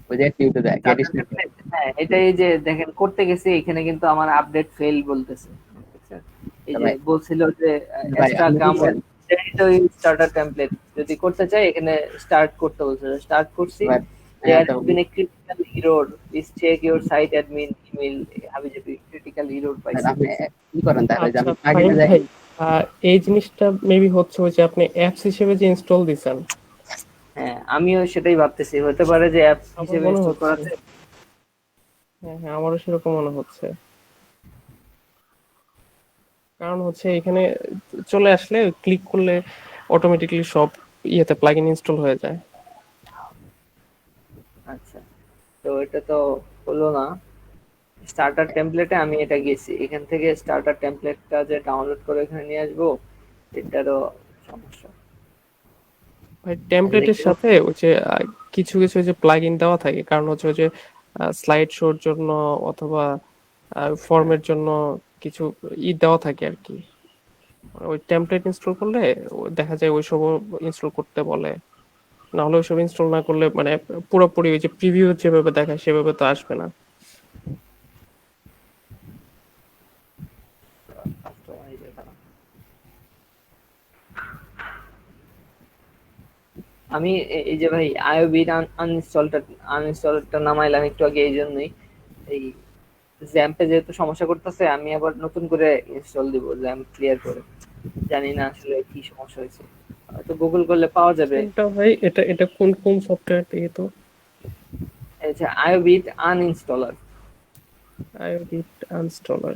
ওই যে নিউতে যায় গেট স্টার্টেড। হ্যাঁ এটাই যে দেখেন করতে গেছি, এখানে কিন্তু আমার আপডেট ফেল বলতেছে, বুঝছেন? এই যে ভাই বলছিল যে ভাই এক্সট্রা আপনি কি কাম করেন? স্টার্টার টেমপ্লেট যদি করতে চাই, এখানে স্টার্ট করতে বলছে, স্টার্ট করছি। ভাই, There তো has been a critical error. Please check your site admin email. হাবিজাবি critical error পাইছি। আপনি কি করেন তাহলে, যে আচ্ছা আমি ফাইন প্লাগইনে যাই। ভাই, এই জিনিসটা মেবি হচ্ছে ওই যে আপনি অ্যাপস হিসেবে যে ইনস্টল দিছেন, হ্যাঁ আমিও সেটাই ভাবতেছি, হতে পারে যে অ্যাপ আমার হিসেবে মনে ইনস্টল হচ্ছে। করাতে। হ্যাঁ হ্যাঁ, আমারও সেরকম মনে হচ্ছে। কারণ হচ্ছে এখানে চলে আসলে ক্লিক করলে অটোমেটিকলি সব ইয়েতে প্লাগইন ইনস্টল হয়ে যায়। আচ্ছা, তো এটা তো হলো না। স্টার্টার টেমপ্লেটে আমি এটা গেছি, এখান থেকে স্টার্টার টেমপ্লেটটা যে ডাউনলোড করে এখানে নিয়ে আসবো, এটারও সমস্যা। ভাই টেমপ্লেটের দেখবো। সাথে ওই যে কিছু কিছু ওই যে প্লাগইন দেওয়া থাকে, কারণ হচ্ছে ওই যে স্লাইড শোর জন্য অথবা ফর্মের জন্য কিছু দেওয়া থাকে আর কি। ওই টেমপ্লেট ইনস্টল করলে দেখা যায় ওইসব ইনস্টল করতে বলে, না হলে ওইসব ইনস্টল না করলে মানে পুরোপুরি ওই যে প্রিভিউ যেভাবে দেখায় সেভাবে তো আসবে না। আমি এই যে ভাই আইওবির আনইনস্টলটা নামাইলাম একটু আগে, এই জন্যই এই জ্যাম্পে যেহেতু সমস্যা করতেছে, আমি আবার নতুন করে ইনস্টল দিব জ্যাম্প ক্লিয়ার করে। জানি না আসলে কি সমস্যা হয়েছে, হয়তো গুগল করলে পাওয়া যাবে। কোনটা ভাই? এটা এটা কোন কোন সফটওয়্যার থেকে তো? এই যে আইওবিট আনইনস্টলার। আইওডিট আনস্টলার।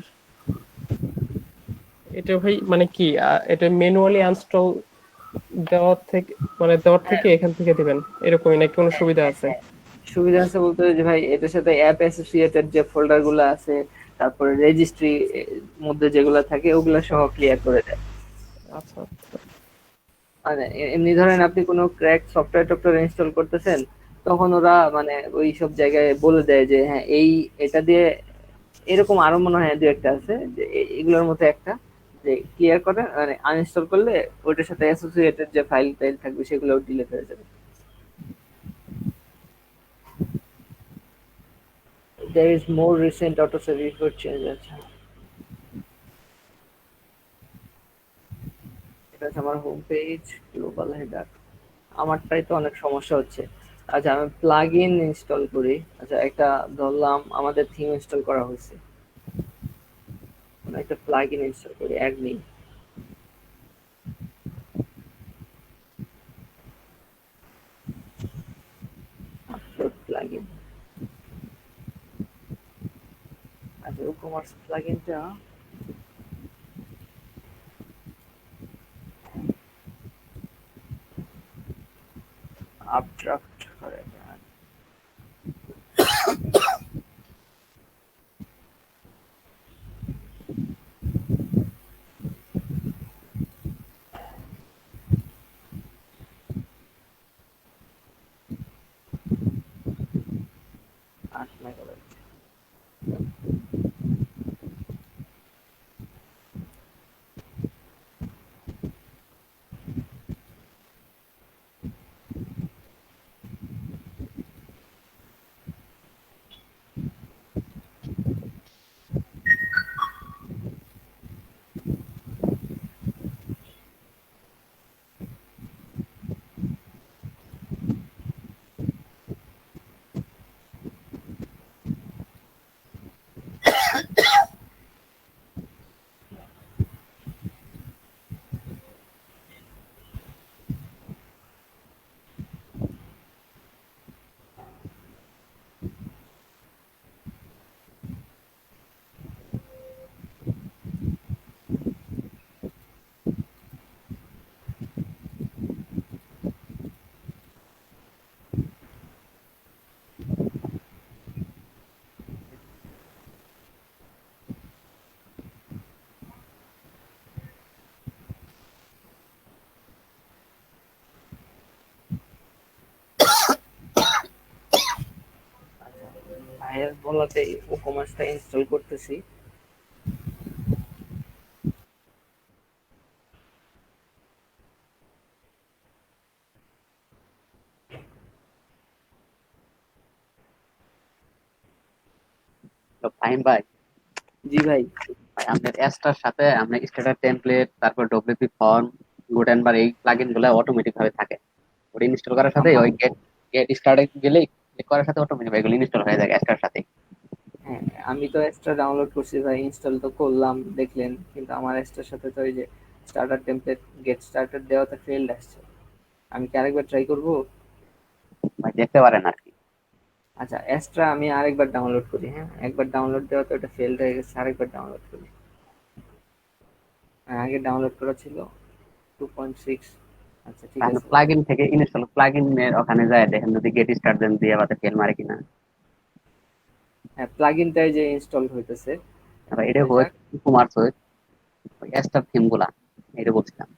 এটা ভাই মানে কি এটা ম্যানুয়ালি আনস্টল দেওয়ার থেকে এখান থেকে দিবেন এরকমই নাকি কোনো সুবিধা আছে? সুবিধা আছে বলতে যে ভাই এটার সাথে অ্যাপ অ্যাসোসিয়েটেড যে ফোল্ডার গুলো আছে, তারপরে রেজিস্ট্রি মধ্যে যেগুলো থাকে ওগুলা সহ ক্লিয়ার করে দেয়। আচ্ছা আচ্ছা। মানে এমনি ধরেন আপনি কোনো ক্র্যাক সফটওয়্যার টফটওয়্যার ইনস্টল করতেছেন, তখন ওরা মানে ওই সব জায়গায় বলে দেয় যে হ্যাঁ এই এটা দিয়ে এরকম আরো মনে হয় দু একটা আছে যে এগুলোর মধ্যে একটা, যে ক্লিয়ার করে মানে আনইনস্টল করলে ওইটার সাথে অ্যাসোসিয়েটেড যে ফাইল টাইল থাকবে সেগুলো ডিলিট হয়ে যাবে। There is more recent autosave record change. আচ্ছা এটা হচ্ছে আমার হোম পেজ, গ্লোবাল হেডার। আমারটাই তো অনেক সমস্যা হচ্ছে। আচ্ছা আমি প্লাগ ইন ইনস্টল করি। আচ্ছা একটা ধরলাম আমাদের থিম ইনস্টল করা হয়েছে, একটা প্লাগ ইন ইনস্টল করি অ্যাডমিন। প্লাগইন। আচ্ছা WooCommerce প্লাগইনটা আপড্রাফট করে না। আট মেগাবাইট। ভাইয়ের বলাতে WooCommerce ইনস্টল করতেছি। তো ফাহিম ভাই, জি ভাই। আপনার অ্যাস্টার সাথে আপনার স্ট্যাটাস টেমপ্লেট, তারপর ডব্লিউপি ফর্ম, গুটেনবার এই প্লাগইন গুলো অটোমেটিক ভাবে থাকে। ওটা ইনস্টল করার সাথে ওই গেট গেট স্টার্টে গেলেই ক্লিক করার সাথে অটোমেটিক এগুলো ইনস্টল হয়ে যায় অ্যাস্টার সাথে। হ্যাঁ, আমি তো এক্সট্রা ডাউনলোড করছি ভাই, ইনস্টল তো করলাম দেখলেন, কিন্তু আমার এক্সট্রার সাথে তো ওই যে স্টার্টার টেমপ্লেট গেট স্টার্টেড দেওয়াতে ফেল্ড আসছে। আমি কি আরেকবার ট্রাই করব? ভাই দেখতে পারেন আর কি। আচ্ছা এক্সট্রা আমি আরেকবার ডাউনলোড করি। হ্যাঁ, একবার ডাউনলোড দেওয়াতে ওটা ফেল্ড হয়ে গেছে, আরেকবার ডাউনলোড করি। হ্যাঁ, আগে ডাউনলোড করা ছিল 2.6। আচ্ছা ঠিক তাহলে আছে। প্লাগইন থেকে ইনস্টল প্লাগইন এর ওখানে যায় দেখেন যদি গেট স্টার্ট দেন দিয়ে আবার ফেল মারে কিনা। হ্যাঁ, প্লাগইনটাই যে ইনস্টল হইতেছে। আবার এটা দেখা হয় যাক। কুমার্স হয় ওই অ্যাস্টার থিম গুলা, এটা বলছিলাম।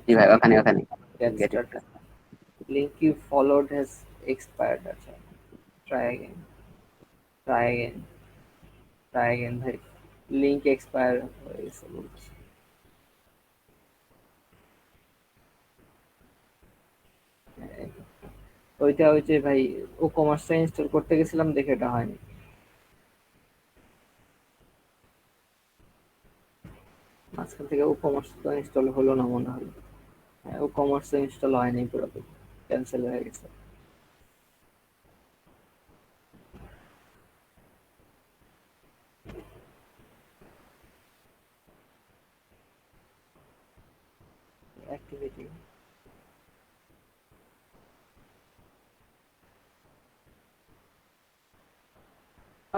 জি আচ্ছা ভাই, ওখানে ওখানে get get started. Start. Link you followed has expired. আচ্ছা try again, try again, try again. ভাই লিংক এক্সপায়ার হয়ে গেছে বলছে। ওইটা ওই যে ভাই WooCommerce ইনস্টল করতে গেছিলাম দেখে এটা হয়নি। মাঝখান থেকে WooCommerce তো ইনস্টল হলো না মনে হয়। হ্যাঁ, WooCommerce ইনস্টল হয়নি, পুরোপুরি ক্যান্সেল হয়ে গেছে। অ্যাক্টিভিটি।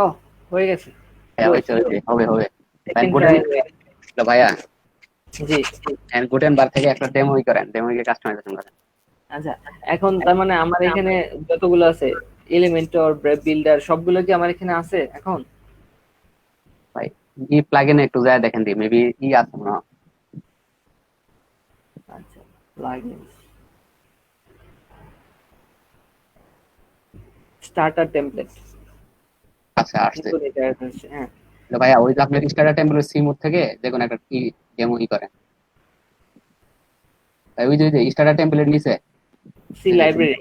ও হয়ে গেছে। হ্যাঁ গুড। হয়েছে হয়েছে, হবে হবে। Second Guten try. ভাইয়া, জি। গুটেনবার থেকে একটা ডেমোই করেন, ডেমোকে কাস্টমাইজেশন করেন। আচ্ছা এখন তার মানে আমার এখানে যতগুলো আছে এলিমেন্টর, বিল্ডার সবগুলো কি আমার এখানে আছে এখন? ভাই ই প্লাগইনে একটু যায় দেখেন দি মেবি ই আছে না। আচ্ছা প্লাগইনস, স্টার্টার টেমপ্লেট, আচ্ছা আসছে। নতুন এটা আসছে। হ্যাঁ তো ভাইয়া ওই যে আপনার স্টার্টার টেম্পলেট সিমোড থেকে যে কোনো একটা কি ডেমো ই করেন। ভাই ওই যে স্টার্টার টেম্পলেট নিচে see library.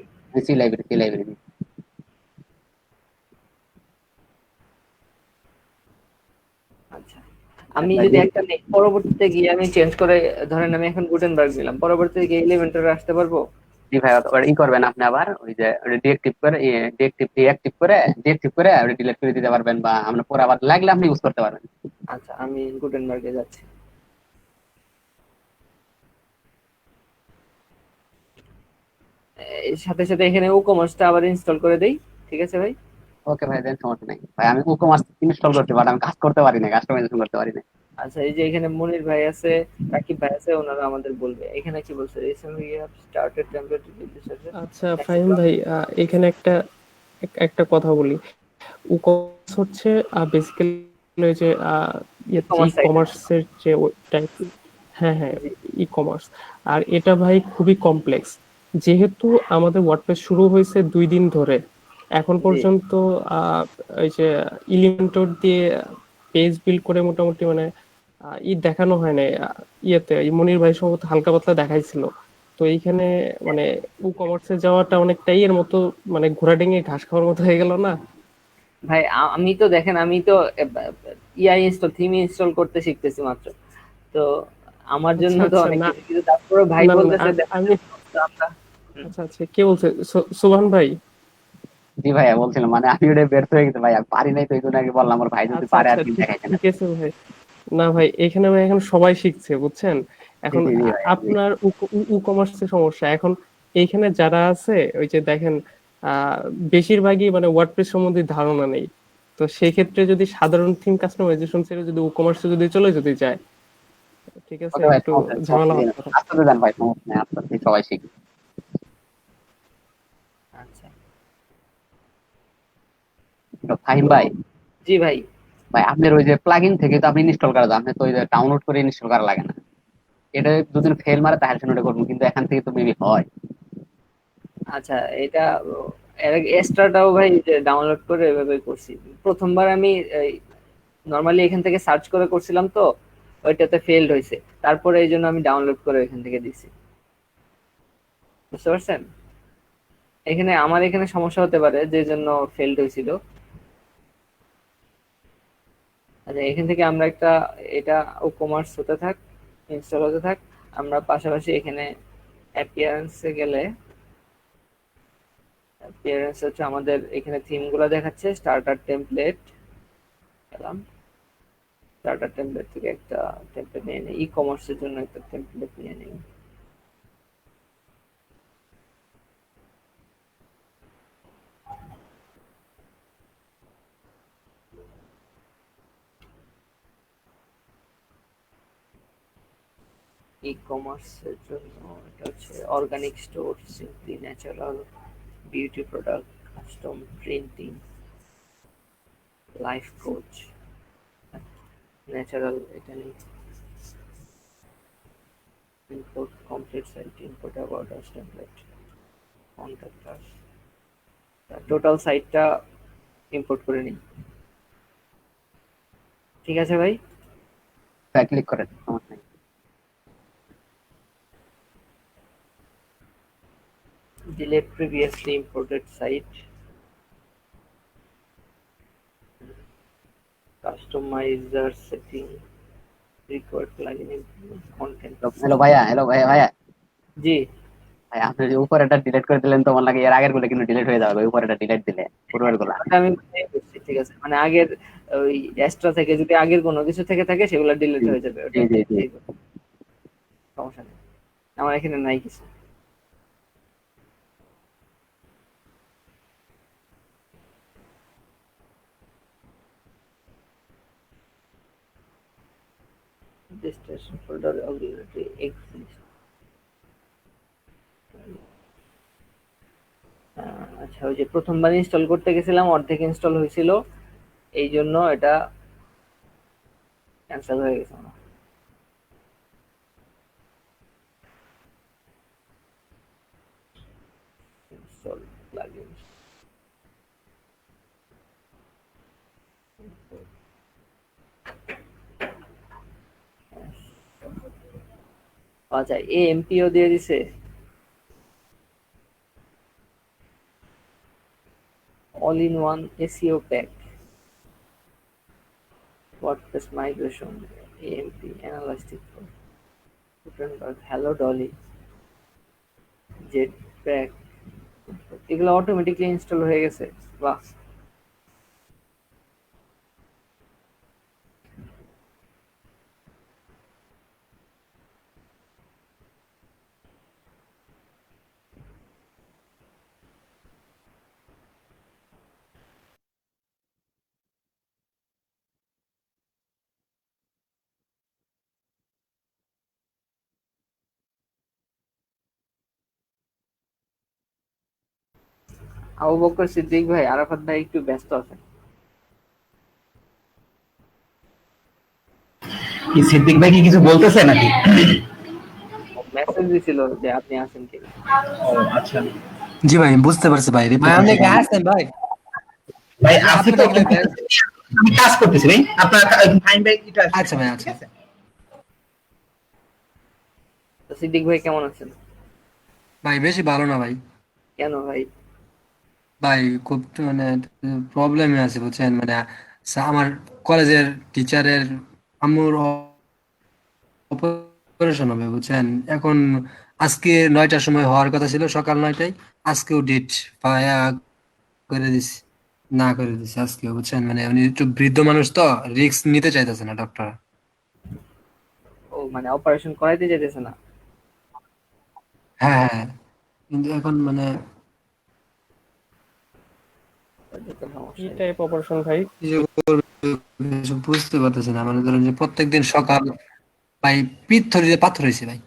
See library, see library. আচ্ছা আমি যদি একটা নেই, পরবর্তীতে গিয়ে আমি চেঞ্জ করে, ধরেন আমি এখন গুটেনবার্গ নিলাম, পরবর্তীতে গিয়ে এলিমেন্টরে আসতে পারবো? জি ভাই, ওটা ই করবেন আপনি আবার ওই যে ডিএক্টিভ করে ডিএক্টিভ করে আপনি ডিলিট করে দিতে পারবেন, বা আপনার পরে আবার লাগলে আপনি ইউজ করতে পারবেন। আচ্ছা আমি গুটেনবার্গে যাচ্ছি। এর সাথে সাথে এখানে WooCommerce-টা আবার ইনস্টল করে দেই। ঠিক আছে ভাই? ওকে ভাই, দেন সমস্যা নাই ভাই, আমি WooCommerce ইনস্টল করতে বাট আমি কাজ করতে পারি না, কাস্টমাইজেশন করতে পারি না। আচ্ছা, এই যে এখানে মনির ভাই আছে, রাকিব ভাই আছে, ওনারা আমাদের বলবে। এখানে কি বলছে? Recently you have started template release. আচ্ছা ফাহিম ভাই, এখানে একটা কথা বলি। উকমর্স হচ্ছে বেসিক্যালি যে ই ই-কমার্স সাইট। কমার্সের যে টাইপ। হ্যাঁ হ্যাঁ, জি, ই কমার্স। আর এটা ভাই খুবই কমপ্লেক্স। যেহেতু আমাদের ওয়ার্ডপ্রেস শুরু হয়েছে 2 দিন ধরে, এখন জি। পর্যন্ত এই যে ইলিমেন্টর দিয়ে পেজ বিল্ড করে মোটামুটি মানে দেখানো হয় না। ইয়েতে মনির ভাই সম্ভবত হালকা পাতলা দেখাইছিল। তো এইখানে মানে ই কমার্সে যাওয়াটা অনেকটাই এর মতো, মানে ঘোড়া ডিঙিয়ে ঘাস খাওয়ার মতো হয়ে গেল না? ভাই আমি তো দেখেন, আমি তো ইআই ইনস্টল, থিম ইনস্টল করতে শিখতেছি মাত্র। তো আমার আচ্ছা জন্য তো আচ্ছা, অনেক না কিছু, কিন্তু তারপরে ভাই না না না, বলতেছে দেখো আমি আমরা। হুম, আচ্ছা আচ্ছা, কে বলছে? সুবহান ভাই? জি ভাইয়া বলছিলাম, মানে আমি ওটা ব্যর্থ হয়ে গেছি ভাই, আমি পারি নাই, তো এই জন্য আগে বললাম আমার ভাই যদি আচ্ছা পারে আর আচ্ছা, কি ঠিক দেখাইছে না। ঠিক আছে ভাই। না ভাই, এখানে ভাই এখন সবাই শিখছে বুঝছেন। জি এখন জি জি ভাই, জি। আপনার ই কমার্সের সমস্যা এখন। এইখানে যারা আছে ওই যে দেখেন, আহ বেশিরভাগই মানে ওয়ার্ডপ্রেস সম্বন্ধে ধারণা নেই। তো সেই ক্ষেত্রে যদি সাধারণ থিম কাস্টমাইজেশন ছেড়ে যদি ই কমার্সে যদি যায়, ঠিক আছে, ওকে ভাই, একটু সমস্যা নেই, সমস্যা ঝামেলা নেই, হতে পারে। আস্তে আস্তে যান ভাই, সমস্যা নেই, আস্তে আস্তে সবাই শিখবে। আচ্ছা। তো ফাহিম তো ভাই, জি ভাই। ভাই আপনার ওই যে প্লাগইন থেকে তো আপনি ইনস্টল করা যায়, আপনি তো ওই যে ডাউনলোড করে ইনস্টল করা লাগে না। এটা যদি ফেল মারে তাহলে সেটা করবো, কিন্তু এখান থেকে তো মেবি হয়। আচ্ছা, এটা এক্সট্রাটাও ভাই যে ডাউনলোড করে এভাবে করছি। প্রথমবার আমি নর্মালি এখান থেকে সার্চ করে করছিলাম, তো ওইটাতে ফেলড হয়েছে। তারপরে এই জন্য আমি ডাউনলোড করে এখান থেকে দিছি। বুঝতে পারছেন? এখানে আমার এখানে সমস্যা হতে পারে, যে জন্য ফেলড হয়েছিল। আচ্ছা, এখান থেকে আমরা একটা, এটা ও কমার্স হতে থাক, ইনস্টল হতে থাক। আমরা পাশাপাশি এখানে অ্যাপিয়ারেন্সে গেলে, অ্যাপিয়ারেন্স হচ্ছে আমাদের এখানে থিম গুলো দেখাচ্ছে। স্টার্টার টেমপ্লেট গেলাম, স্টার্টার টেমপ্লেট থেকে একটা টেমপ্লেট নিয়ে নিই, ই কমার্সের জন্য একটা টেমপ্লেট নিয়ে নিই। ই কমার্সের জন্য এটা হচ্ছে organic store, simply natural, beauty product, custom printing, life coach, natural, এটা নেই। Import complete site, import about us template, contact us. Total সাইটটা ইম্পোর্ট করে নিই। ঠিক আছে ভাই? ক্লিক করেন, সমস্যা নেই। Delete previously imported site, customizer setting, required plugin content hello ভাইয়া, হ্যালো ভাইয়া, ভাইয়া জি। ভাই, আপনি যে উপরেটা ডিলিট করে দিলেন তো আমার লাগে এর আগের গুলো কিন্তু ডিলিট হয়ে যাবে, ওই উপরেটা ডিলিট দিলে পূর্বের গুলা। ওটা আমি করছি, ঠিক আছে। মানে আগের ওই এক্সট্রা থেকে যদি আগের কোনো কিছু থেকে থাকে সেগুলো ডিলিট জি হয়ে যাবে, জি ওটা জি জি। এই করো, সমস্যা নেই। আমার এখানে নাই কিছু। Destination folder already exists. আচ্ছা, ওই যে প্রথমবার ইনস্টল করতে গেছিলাম, অর্ধেক ইনস্টল হয়েছিল, এই জন্য এটা ক্যান্সেল হয়ে গেছে আমার। Install plugins. আচ্ছা, এএমপিও দিয়ে দিছে। All in one SEO pack, WordPress migration, AMP অ্যানালাইস্টিক, Gutenberg, hello Dolly, jet pack, এগুলো অটোমেটিকলি ইনস্টল হয়ে গেছে। বাহ। আবু বকর সিদ্দিক ভাই, আরাফাত ভাই একটু ব্যস্ত আছেন। কি সিদ্দিক ভাই কি কিছু বলতেছে নাকি? মেসেজ দিছিল যে আপনি আছেন কিনা। ও আচ্ছা। জি ভাই, বুঝতে পারছি ভাই, ভাই রিপ্লাই আপনি করতে কি পারেন। আছেন ভাই? ভাই ভাই আছি আপনি তো, নাকি ভাই ব্যস্ত? আমি কাজ করতেছি ভাই। আপনার ফাইন ভাই এটা আচ্ছা ভাই, ঠিক আচ্ছা। আছে। তো সিদ্দিক ভাই কেমন আছেন? ভাই বেশি ভালো না ভাই। কেন ভাই? ভাই খুব মানে প্রবলেমে আছে বুঝছেন, মানে আমার কলেজের টিচারের আম্মুর অপারেশন হবে বুঝছেন। এখন আজকে 9টার সময় হওয়ার কথা ছিল, সকাল 9টায়। আজকেও ডেট করে দিছি, না করে দিছি আজকে বুঝছেন। মানে উনি একটু বৃদ্ধ মানুষ তো, রিস্ক নিতে চাইতেছে না ডক্টর। ও মানে অপারেশন করাইতে যেতেছে না? হ্যাঁ হ্যাঁ, কিন্তু এখন মানে ওটা তো কি সমস্যা নেই। টাইপ অপারেশন ভাই? কি যে করবে কিছু বুঝতে পারতেছি না। মানে ধরেন যে প্রত্যেকদিন সকাল ভাই পিত্থরিতে পাথর হয়েছে ভাই।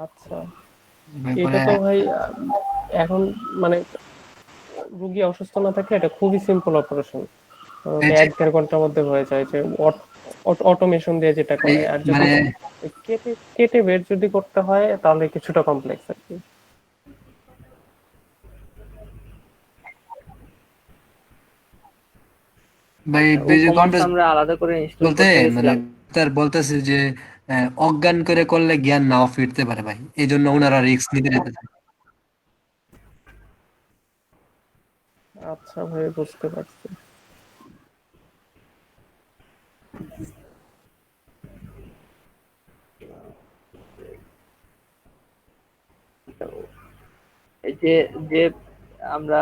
আচ্ছা, ভাই এটা পরে তো ভাই এখন মানে রুগী অসুস্থ না থাকলে এটা খুবই সিম্পল অপারেশন। ওটা এই 1-1.5 ঘন্টার মধ্যে হয়ে যায়, যে অটোমেশন দিয়ে যেটা এই করে। আর যদি মানে কেটে কেটে বের যদি করতে হয় তাহলে কিছুটা কমপ্লেক্স আর কি। ভাই ও বেশি কমার্স কমপ্লেক্স আমরা আলাদা করে ইনস্টল বলতে করতে মানে গেছিলাম। তার বলতেছে যে অজ্ঞান করে করলে জ্ঞান নাও ফিরতে পারে ভাই, এই জন্য ওনারা রিস্ক নিতে যেতেছে। আচ্ছা ভাই, বুঝতে পারছি। এই যে যে আমরা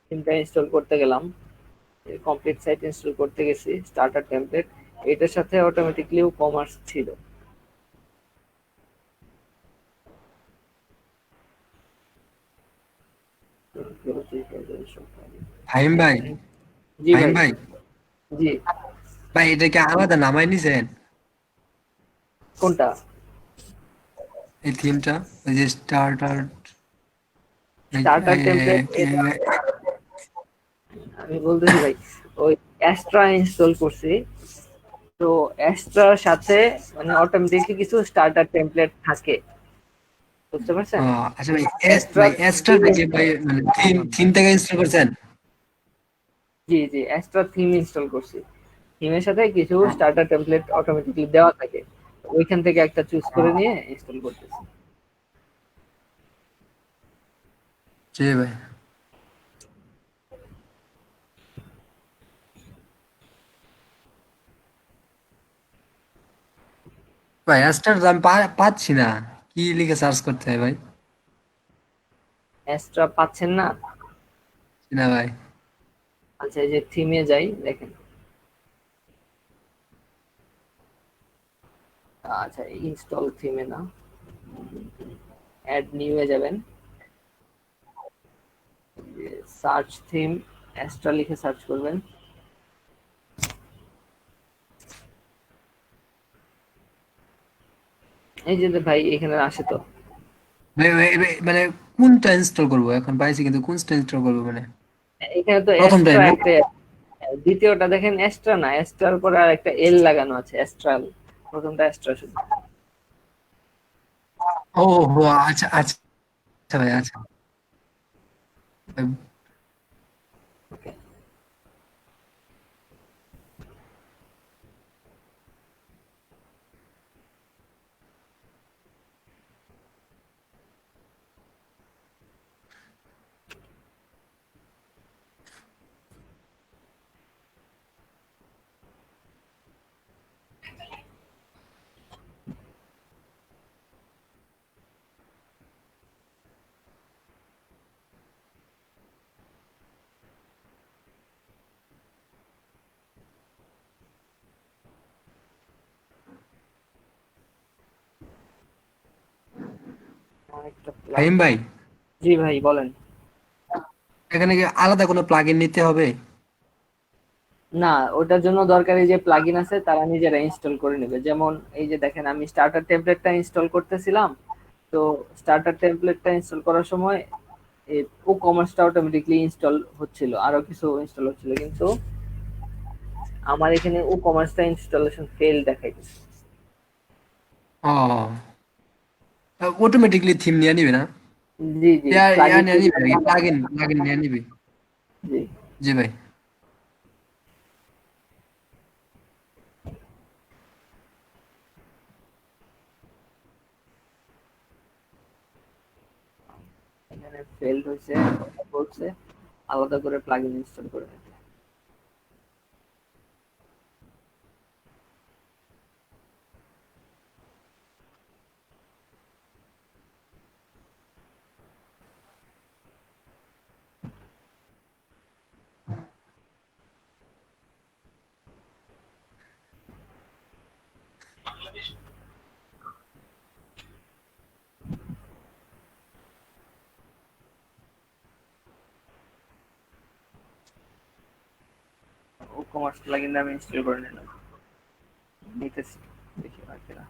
থিমটা ইনস্টল করতে গেলাম, কমপ্লিট সাইট ইনস্টল করতে গেছি, স্টার্টার টেমপ্লেট, এটার সাথে অটোমেটিকলি কমার্স ছিল। ফাহিম ভাই, জি ফাহিম ভাই। ভাই, জি। ভাই এটা কি আলাদা নামাই নিছেন কোনটা? এই থিমটা? ওই যে স্টার্টার, স্টার্টার টেমপ্লেট এটা আমি বলতেছি ভাই, ওই অ্যাস্ট্রা ইনস্টল করছি। তো অ্যাস্ট্রার সাথে মানে অটোমেটিকলি কিছু স্টার্টার টেমপ্লেট থাকে, বুঝতে পারছেন? আচ্ছা ভাই, অ্যাস্ট্রা ভাই এক্সট্রা থেকে ভাই মানে থিম থিম থেকে ইনস্টল করছেন? জি জি, অ্যাস্ট্রা থিম ইনস্টল করছি। থিমের সাথে কিছু স্টার্টার টেমপ্লেট অটোমেটিকলি দেওয়া থাকে, ওইখান থেকে একটা চুজ করে নিয়ে ইনস্টল করতেছি। জি ভাই। ভাই এক্সট্রা দাম পাচ্ছি না, কি লিখে সার্চ করতে হয় ভাই? অ্যাস্ট্রা পাচ্ছেন না? না ভাই। আচ্ছা, এই যে থিমে যাই দেখেন। আচ্ছা, ইনস্টল থিমে না, অ্যাড নিউ এ যাবেন, সার্চ থিম, অ্যাস্ট্রা লিখে সার্চ করবেন। এই যে ভাই এখানে আসে তো। মানে কোনটা ইনস্টল করবো এখন পাইছি, কিন্তু কোনটা ইনস্টল করবো মানে এখানে তো প্রথমটাই এক্সট্রা না? একটা, দ্বিতীয়টা দেখেন এক্সট্রা না, এক্সট্রার পরে আর একটা এল লাগানো আছে, এক্সট্রাল। প্রথমটা এক্সট্রা শুধু। ও ও, আচ্ছা আচ্ছা। আচ্ছা ভাই, আচ্ছা ভাই। ওকে। আরেকটা ফাহিম plugin। ভাই, জি ভাই বলেন। এখানে কি আলাদা কোনো প্লাগইন নিতে হবে? না, ওটার জন্য দরকারি যে প্লাগইন আছে তারা নিজেরা ইনস্টল করে নেবে। যেমন এই যে দেখেন, আমি স্টার্টার টেমপ্লেটটা ইনস্টল করতেছিলাম, তো স্টার্টার টেমপ্লেটটা ইনস্টল করার সময় এই ও কমার্সটা অটোমেটিকলি ইনস্টল হচ্ছিল, আরো কিছু ইনস্টল হচ্ছিল, কিন্তু আমার এখানে ও কমার্সটা ইনস্টলেশন ফেল দেখাইতেছে। ও অটোমেটিকলি থিম নিয়ে নিবে না? জি জি, ইয়া প্লাগইন নিয়ে নিবে নাকি? প্লাগইন প্লাগইন নিয়ে নিবে? জি। জি ভাই। এখানে ফেল হয়েছে বলছে, আলাদা করে প্লাগইন ইনস্টল করে নিতে। ও কমার্স প্লাগইনটা আমি ইনস্টল করে নিলাম, নিতেছি, দেখি হয় কিনা।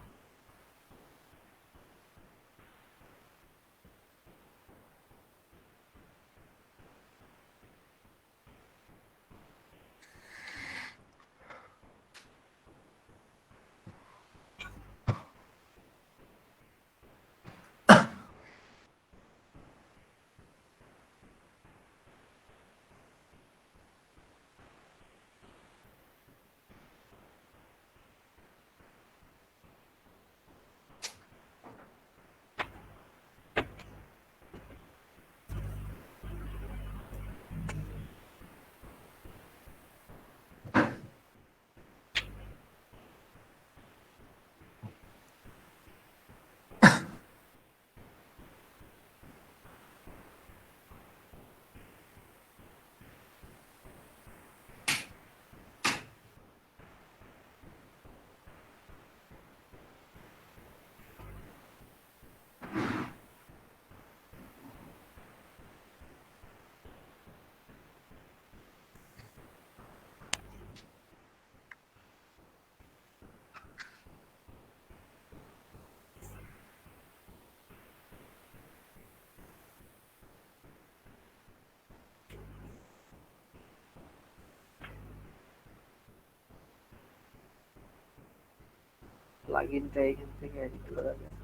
প্লাগইনটা এখান থেকে এডিট করা যায়।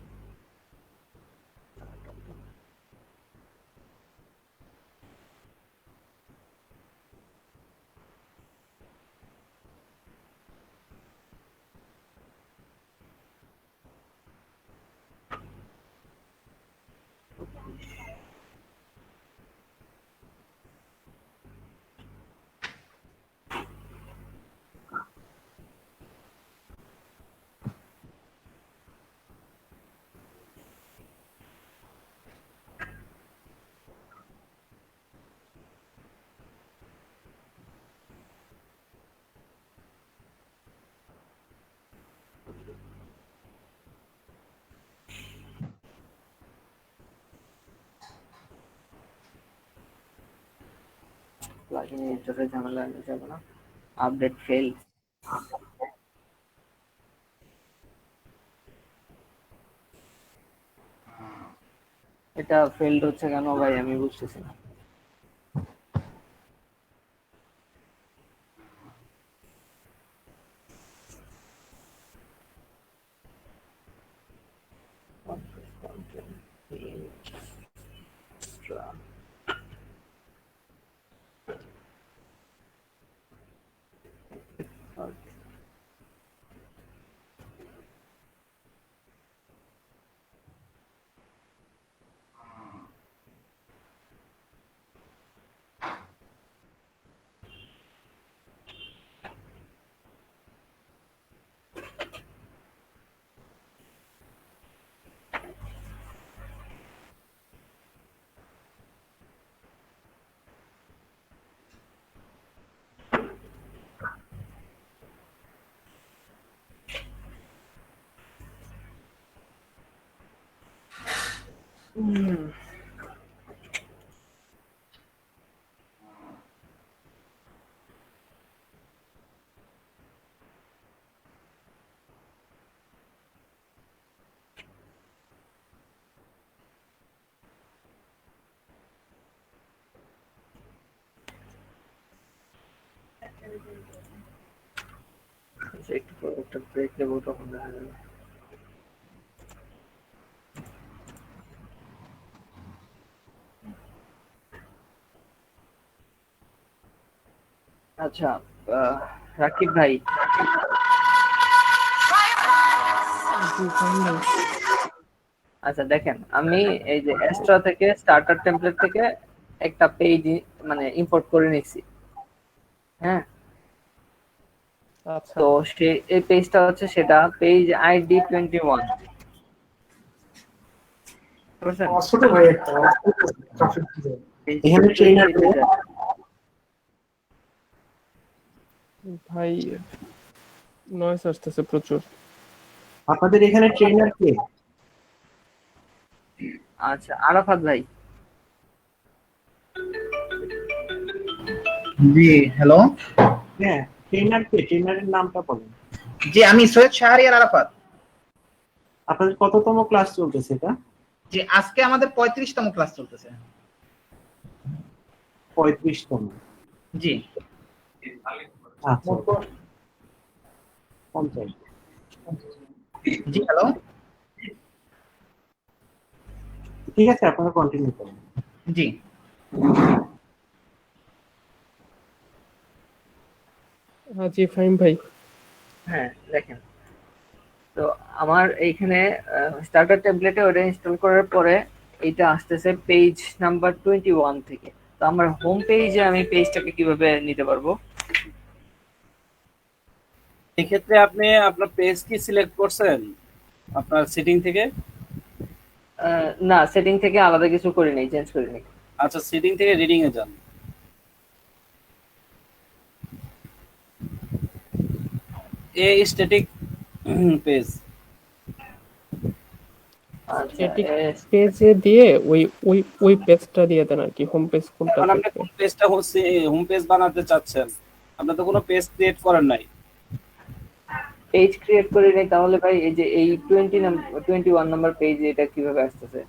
প্লাগইন এডিটরে ঝামেলা আমি যাব না। আপডেট ফেল, এটা ফেলড হচ্ছে কেন ভাই আমি বুঝতেছি না। আচ্ছা, একটু পর একটা ব্রেক নেবো, তখন দেখা যাবে। আচ্ছা, আহ, রাকিব ভাই, জি ফাহিম ভাই। আচ্ছা দেখেন, আমি এই যে এক্সট্রা থেকে স্টার্টার টেমপ্লেট থেকে একটা পেজ মানে ইম্পোর্ট করে নিছি। হ্যাঁ, আচ্ছা তো সে এই পেজটা হচ্ছে, সেটা পেজ আইডি 21, বুঝতে পারছেন? ছোট ভাই একটা পেজ এখানে ট্রেনার 20 তে যায়। ভাই, নয়েস আসতেছে প্রচুর। আপনাদের এখানে ট্রেনার কে? আচ্ছা, আরাফাত ভাই। জি হ্যালো। হ্যাঁ, ট্রেনার কে? ট্রেনারের নামটা বলেন। জি আমি সৈয়দ শাহরিয়ার আরাফাত। আপনাদের কততম ক্লাস চলতেছে এটা? জি আজকে আমাদের 35তম ক্লাস চলতেছে। 35তম। জি আচ্ছা 50। জি হ্যালো। ঠিক আছে, আপনারা কন্টিনিউ করুন। জি জি ফাহিম ভাই। হ্যাঁ, দেখেন, তো আমার এইখানে স্টার্টার টেমপ্লেটে ওটা ইনস্টল করার পরে এইটা আসতেছে পেজ নাম্বার 21 থেকে। তো আমার হোম পেজে আমি পেজটাকে কিভাবে নিতে পারবো? এক্ষেত্রে আপনি আপনার পেজ কি সিলেক্ট করছেন আপনার সেটিং থেকে? না, সেটিং থেকে আলাদা কিছু করি নাই, চেঞ্জ করি নাই। আচ্ছা, সেটিং থেকে রিডিং এ যান। এ স্ট্যাটিক পেজ। আচ্ছা, স্ট্যাটিক পেজে দিয়ে ওই ওই ওই পেজটা দিয়ে দেন আর কি, হোম পেজ কোনটা এখন আপনি থাকবে। কোন পেজটা হচ্ছে হোম পেজ বানাতে চাচ্ছেন? আপনি তো কোনো পেজ ক্রিয়েট করেন নাই। পেজ ক্রিয়েট করি নাই, তাহলে ভাই এই যে এই 21 নাম্বার পেজ, এটা কিভাবে আসতেছে?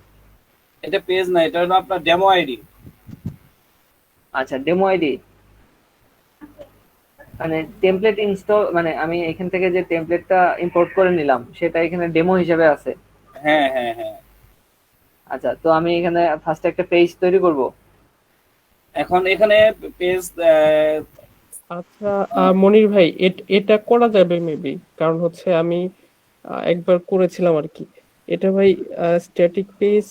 এটা পেজ না, এটা হলো আপনার ডেমো আইডি। আচ্ছা, ডেমো আইডি, মানে টেমপ্লেট ইনস্টল, মানে আমি এখান থেকে যে টেমপ্লেটটা ইম্পোর্ট করে নিলাম সেটা এখানে ডেমো হিসেবে আছে। হ্যাঁ হ্যাঁ হ্যাঁ। আচ্ছা, তো আমি এখানে ফার্স্ট একটা পেজ তৈরি করব। এখন এখানে পেজ আচ্ছা মনির ভাই, এটা করা যাবে মেবি, কারণ হচ্ছে আমি একবার করেছিলাম আর কি। এটা ভাই স্ট্যাটিক পেজ,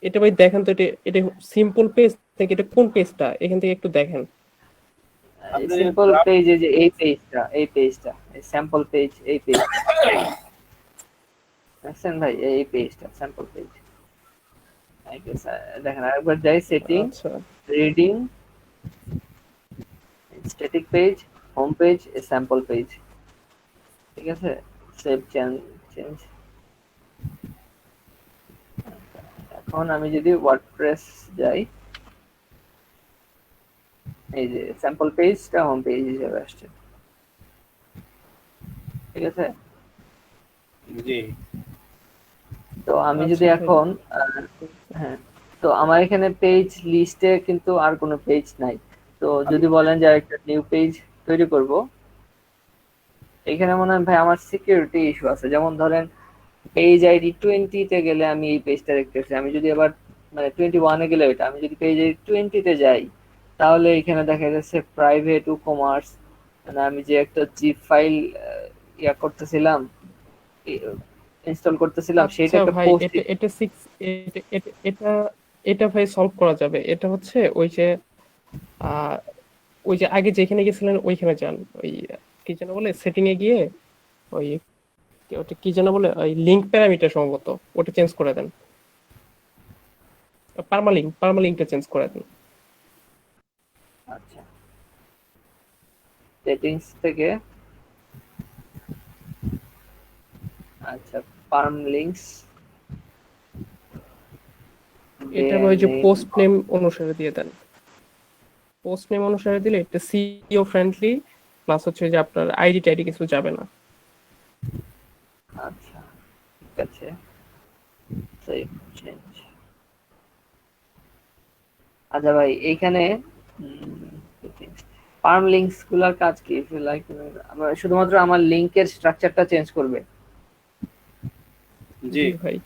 এটা ভাই দেখেন তো, এটা এটা সিম্পল পেজ নাকি এটা কোন পেজটা, এখান থেকে একটু দেখেন। আপনি সিম্পল পেজ, এই যে এই পেজটা এই স্যাম্পল পেজ, এই পেজটা দেখছেন ভাই, এই পেজটা স্যাম্পল পেজ। দেখেন, আরেকবার যাই, সেটিং, আচ্ছা reading, static page, home page, sample page. ঠিক আছে, সেভ চেঞ্জ। এখন আমি যদি ওয়ার্ডপ্রেস যাই, এই যে স্যাম্পল পেজটা হোম পেজ হিসেবে আসছে। ঠিক আছে, জি তো আমি আচ্ছা যদি ভাই। এখন হ্যাঁ, তো আমার এখানে পেজ লিস্টে কিন্তু আর কোনো পেজ নাই। তো যদি বলেন যে একটা নিউ পেজ তৈরি করব, এখানে মনে হয় ভাই আমার সিকিউরিটি ইস্যু আছে। যেমন ধরেন, পেজ আইডি 20 তে গেলে আমি এই পেজটা দেখতেছি, আমি যদি আবার মানে 21 এ গেলে ওইটা, আমি যদি পেজ আইডি 20 তে যাই, তাহলে এখানে দেখা যাচ্ছে প্রাইভেট ও কমার্স, মানে আমি যে একটা জিপ ফাইল ইয়া করতেছিলাম, ইনস্টল করতেছিলাম, সেটা আচ্ছা একটা ভাই, পোস্ট। এটা এটা সিক্স, এটা এটা এটা এটা ভাই সলভ করা যাবে। এটা হচ্ছে ওই যে আহ ওই যে আগে যেখানে গেছিলেন ওইখানে যান, ওই কি যেন বলে, সেটিং এ গিয়ে ওই ওটা কি যেন বলে, ওই লিঙ্ক প্যারামিটার সম্ভবত, ওটা চেঞ্জ করে দেন। পার্মালিঙ্কটা চেঞ্জ করে দেন। আচ্ছা, সেটিংস থেকে, আচ্ছা, পার্ম লিংকস, এটা ওই যে পোস্ট নেম অনুসারে দিয়ে দেন। পোস্ট নেম অনুসারে দিলে এটা সিইও ফ্রেন্ডলি, প্লাস হচ্ছে যে আপনার আইডি টাইডি কিছু যাবে না। আচ্ছা, ঠিক আছে, সেভ চেঞ্জ। আচ্ছা ভাই, এইখানে settings, পার্ম লিঙ্কস গুলার কাজ কি? লাইক শুধুমাত্র আমার লিংকের স্ট্রাকচারটা চেঞ্জ করবে। জি জি ভাই।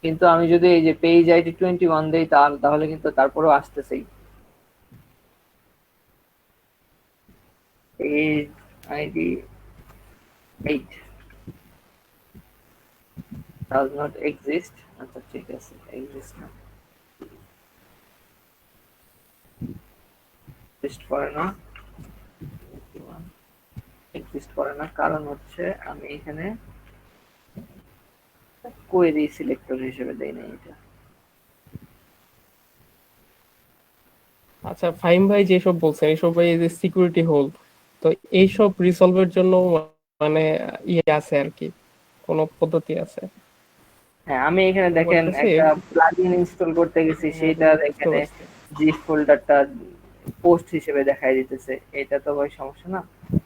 কিন্তু আমি যদি এই যে পেজ আইডি 21 দেই তাহলে কিন্তু তারপরেও আসতেছেই। Page ID 8 does not exist। আচ্ছা ঠিক আছে, exist না, exist করে না, exist করে না, কারণ হচ্ছে আমি এখানে কোয়েরি সিলেক্টর হিসেবে দেই না এটা। আচ্ছা ফাহিম ভাই যেসব বলছেন এইসব ভাই এই যে সিকিউরিটি হোল, তো এইসব রিসলভের জন্য মানে ইয়ে আছে আর কি, কোনো পদ্ধতি আছে হ্যাঁ, আমি এখানে দেখেন ওয়ার্ডপ্রেসে? একটা প্লাগইন ইনস্টল করতে গেছি, হ্যাঁ ভাই, সেইটার বুঝতে এখানে পারছি। জিপ ফোল্ডারটা পোস্ট হিসেবে দেখাই দিতেছে। এটা তো ভাই সমস্যা না?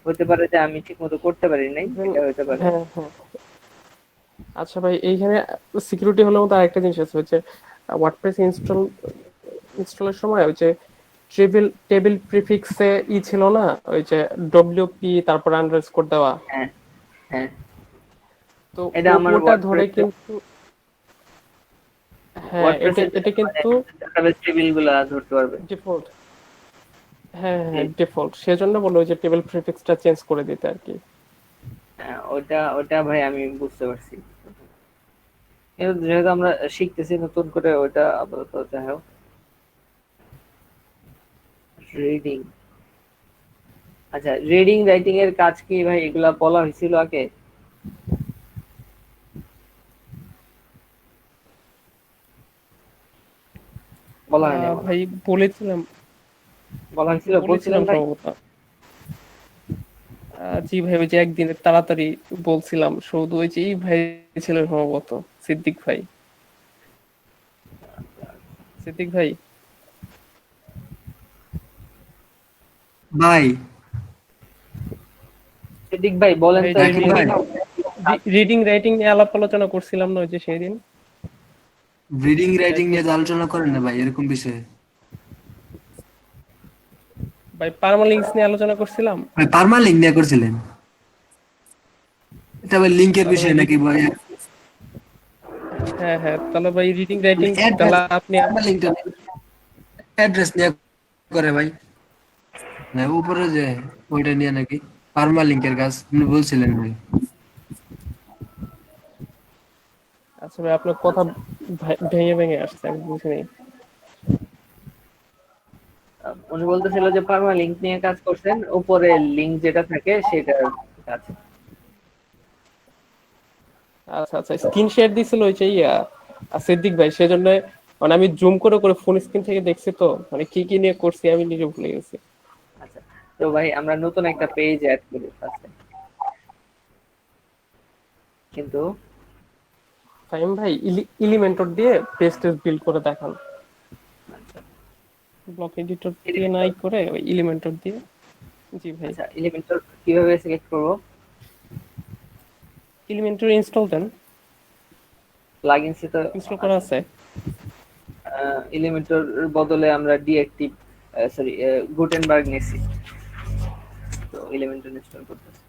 হতে পারে যে আমি ঠিকমতো করতে পারি নাই, Even- এটা হতে পারে। হ্যাঁ হ্যাঁ। আচ্ছা ভাই, এইখানে সিকিউরিটি হলের মধ্যে আরেকটা জিনিস আছে, হচ্ছে ওয়ার্ডপ্রেস ইনস্টলের সময় ওই যে টেবিল প্রিফিক্সে ছিল না, ওই যে ডব্লিউপি তারপর আন্ডারস্কোর দেওয়া, হ্যাঁ, হ্যাঁ, তো এটা আমার ওটা ধরে ওয়ার্ডপ্রেস কিন্তু, হ্যাঁ এটা ওয়ার্ডপ্রেসের এটা মানে কিন্তু ডাটাবেস টেবিল গুলা ধরতে পারবে। ডিফল্ট। হ্যাঁ জি। হ্যাঁ ডিফল্ট, সেজন্য বললো ওই যে টেবিল প্রিফিক্সটা চেঞ্জ করে দিতে আর কি। হ্যাঁ, ওটা ওটা ভাই আমি বুঝতে পারছি। কিন্তু যেহেতু আমরা শিখতেছি নতুন করে, ওটা আপাতত যাই হোক। রিডিং, আচ্ছা রিডিং রাইটিং এর কাজ কি ভাই, এগুলা বলা হয়েছিল আগে? বলা হয়নি মনে ভাই হয়। বলেছিলাম, বলা হয়েছিল, বলছিলেন বলেছিলাম ভাই? সম্ভবত। জি ভাই, ওই যে একদিনে তাড়াতাড়ি বলছিলাম, শুধু ওই যে এই ভাই ছিল সম্ভবত, সিদ্দিক ভাই। সিদ্দিক ভাই, ভাই সিদ্দিক ভাই বলেন ভাই তো যে এই রাকিব রিডিং ভাই, রিডিং রাইটিং নিয়ে আলাপ আলোচনা করছিলাম না ওই যে সেই দিন, রিডিং রাইটিং নিয়ে যে একদিন। আলোচনা করেন না ভাই এরকম বিষয়ে। ভাই পারমালিংস নিয়ে আলোচনা করছিলাম। ভাই পার্মালিঙ্ক নিয়ে করছিলেন? এটা ভাই লিঙ্কের তাহলে ভাই বিষয় নাকি ভাই? হ্যাঁ হ্যাঁ, তাহলে ভাই রিডিং রাইটিং অ্যাড্রেস, তাহলে আপনি পার্মালিঙ্কটা অ্যাড্রেস নিয়ে করে ভাই, না উপরে যে ওইটা নিয়ে নাকি পার্মালিঙ্কের কাজ আপনি বলছিলেন ভাই। আচ্ছা ভাই, আপনার কথা আচ্ছা, ভেঙে ভেঙে আসছে, আমি বুঝিনি। উনি বলতেছিল যে পারমা লিংক নিয়ে কাজ করছেন, উপরে লিংক যেটা থাকে সেটার কাজ। আচ্ছা আচ্ছা, স্ক্রিন শেয়ার দিছিল ওই যে সিদ্দিক ভাই, সেজন্য মানে আমি জুম করে করে ফোন স্ক্রিন থেকে দেখছি, তো মানে কি কি নিয়ে করছি আমি নিজে ভুলে গেছি। আচ্ছা, তো ভাই আমরা নতুন একটা পেজ অ্যাড করি ফার্স্টে, কিন্তু ফাহিম ভাই, এলিমেন্টর দিয়ে পেজ টেস্ট বিল্ড করে দেখান, আচ্ছা ব্লক এডিটর দিয়ে এলিমেন্টর, নাই করে ওই এলিমেন্টর দিয়ে। জি ভাই। আচ্ছা এলিমেন্টর কিভাবে সিলেক্ট করব? এলিমেন্টর ইনস্টল দেন, প্লাগইনসে তো ইনস্টল করা আছে। আছে। এলিমেন্টর বদলে আমরা ডিএক্টিভ, সরি গুটেনবার্গ নিয়েছি, তো এলিমেন্টর ইনস্টল করতেছি।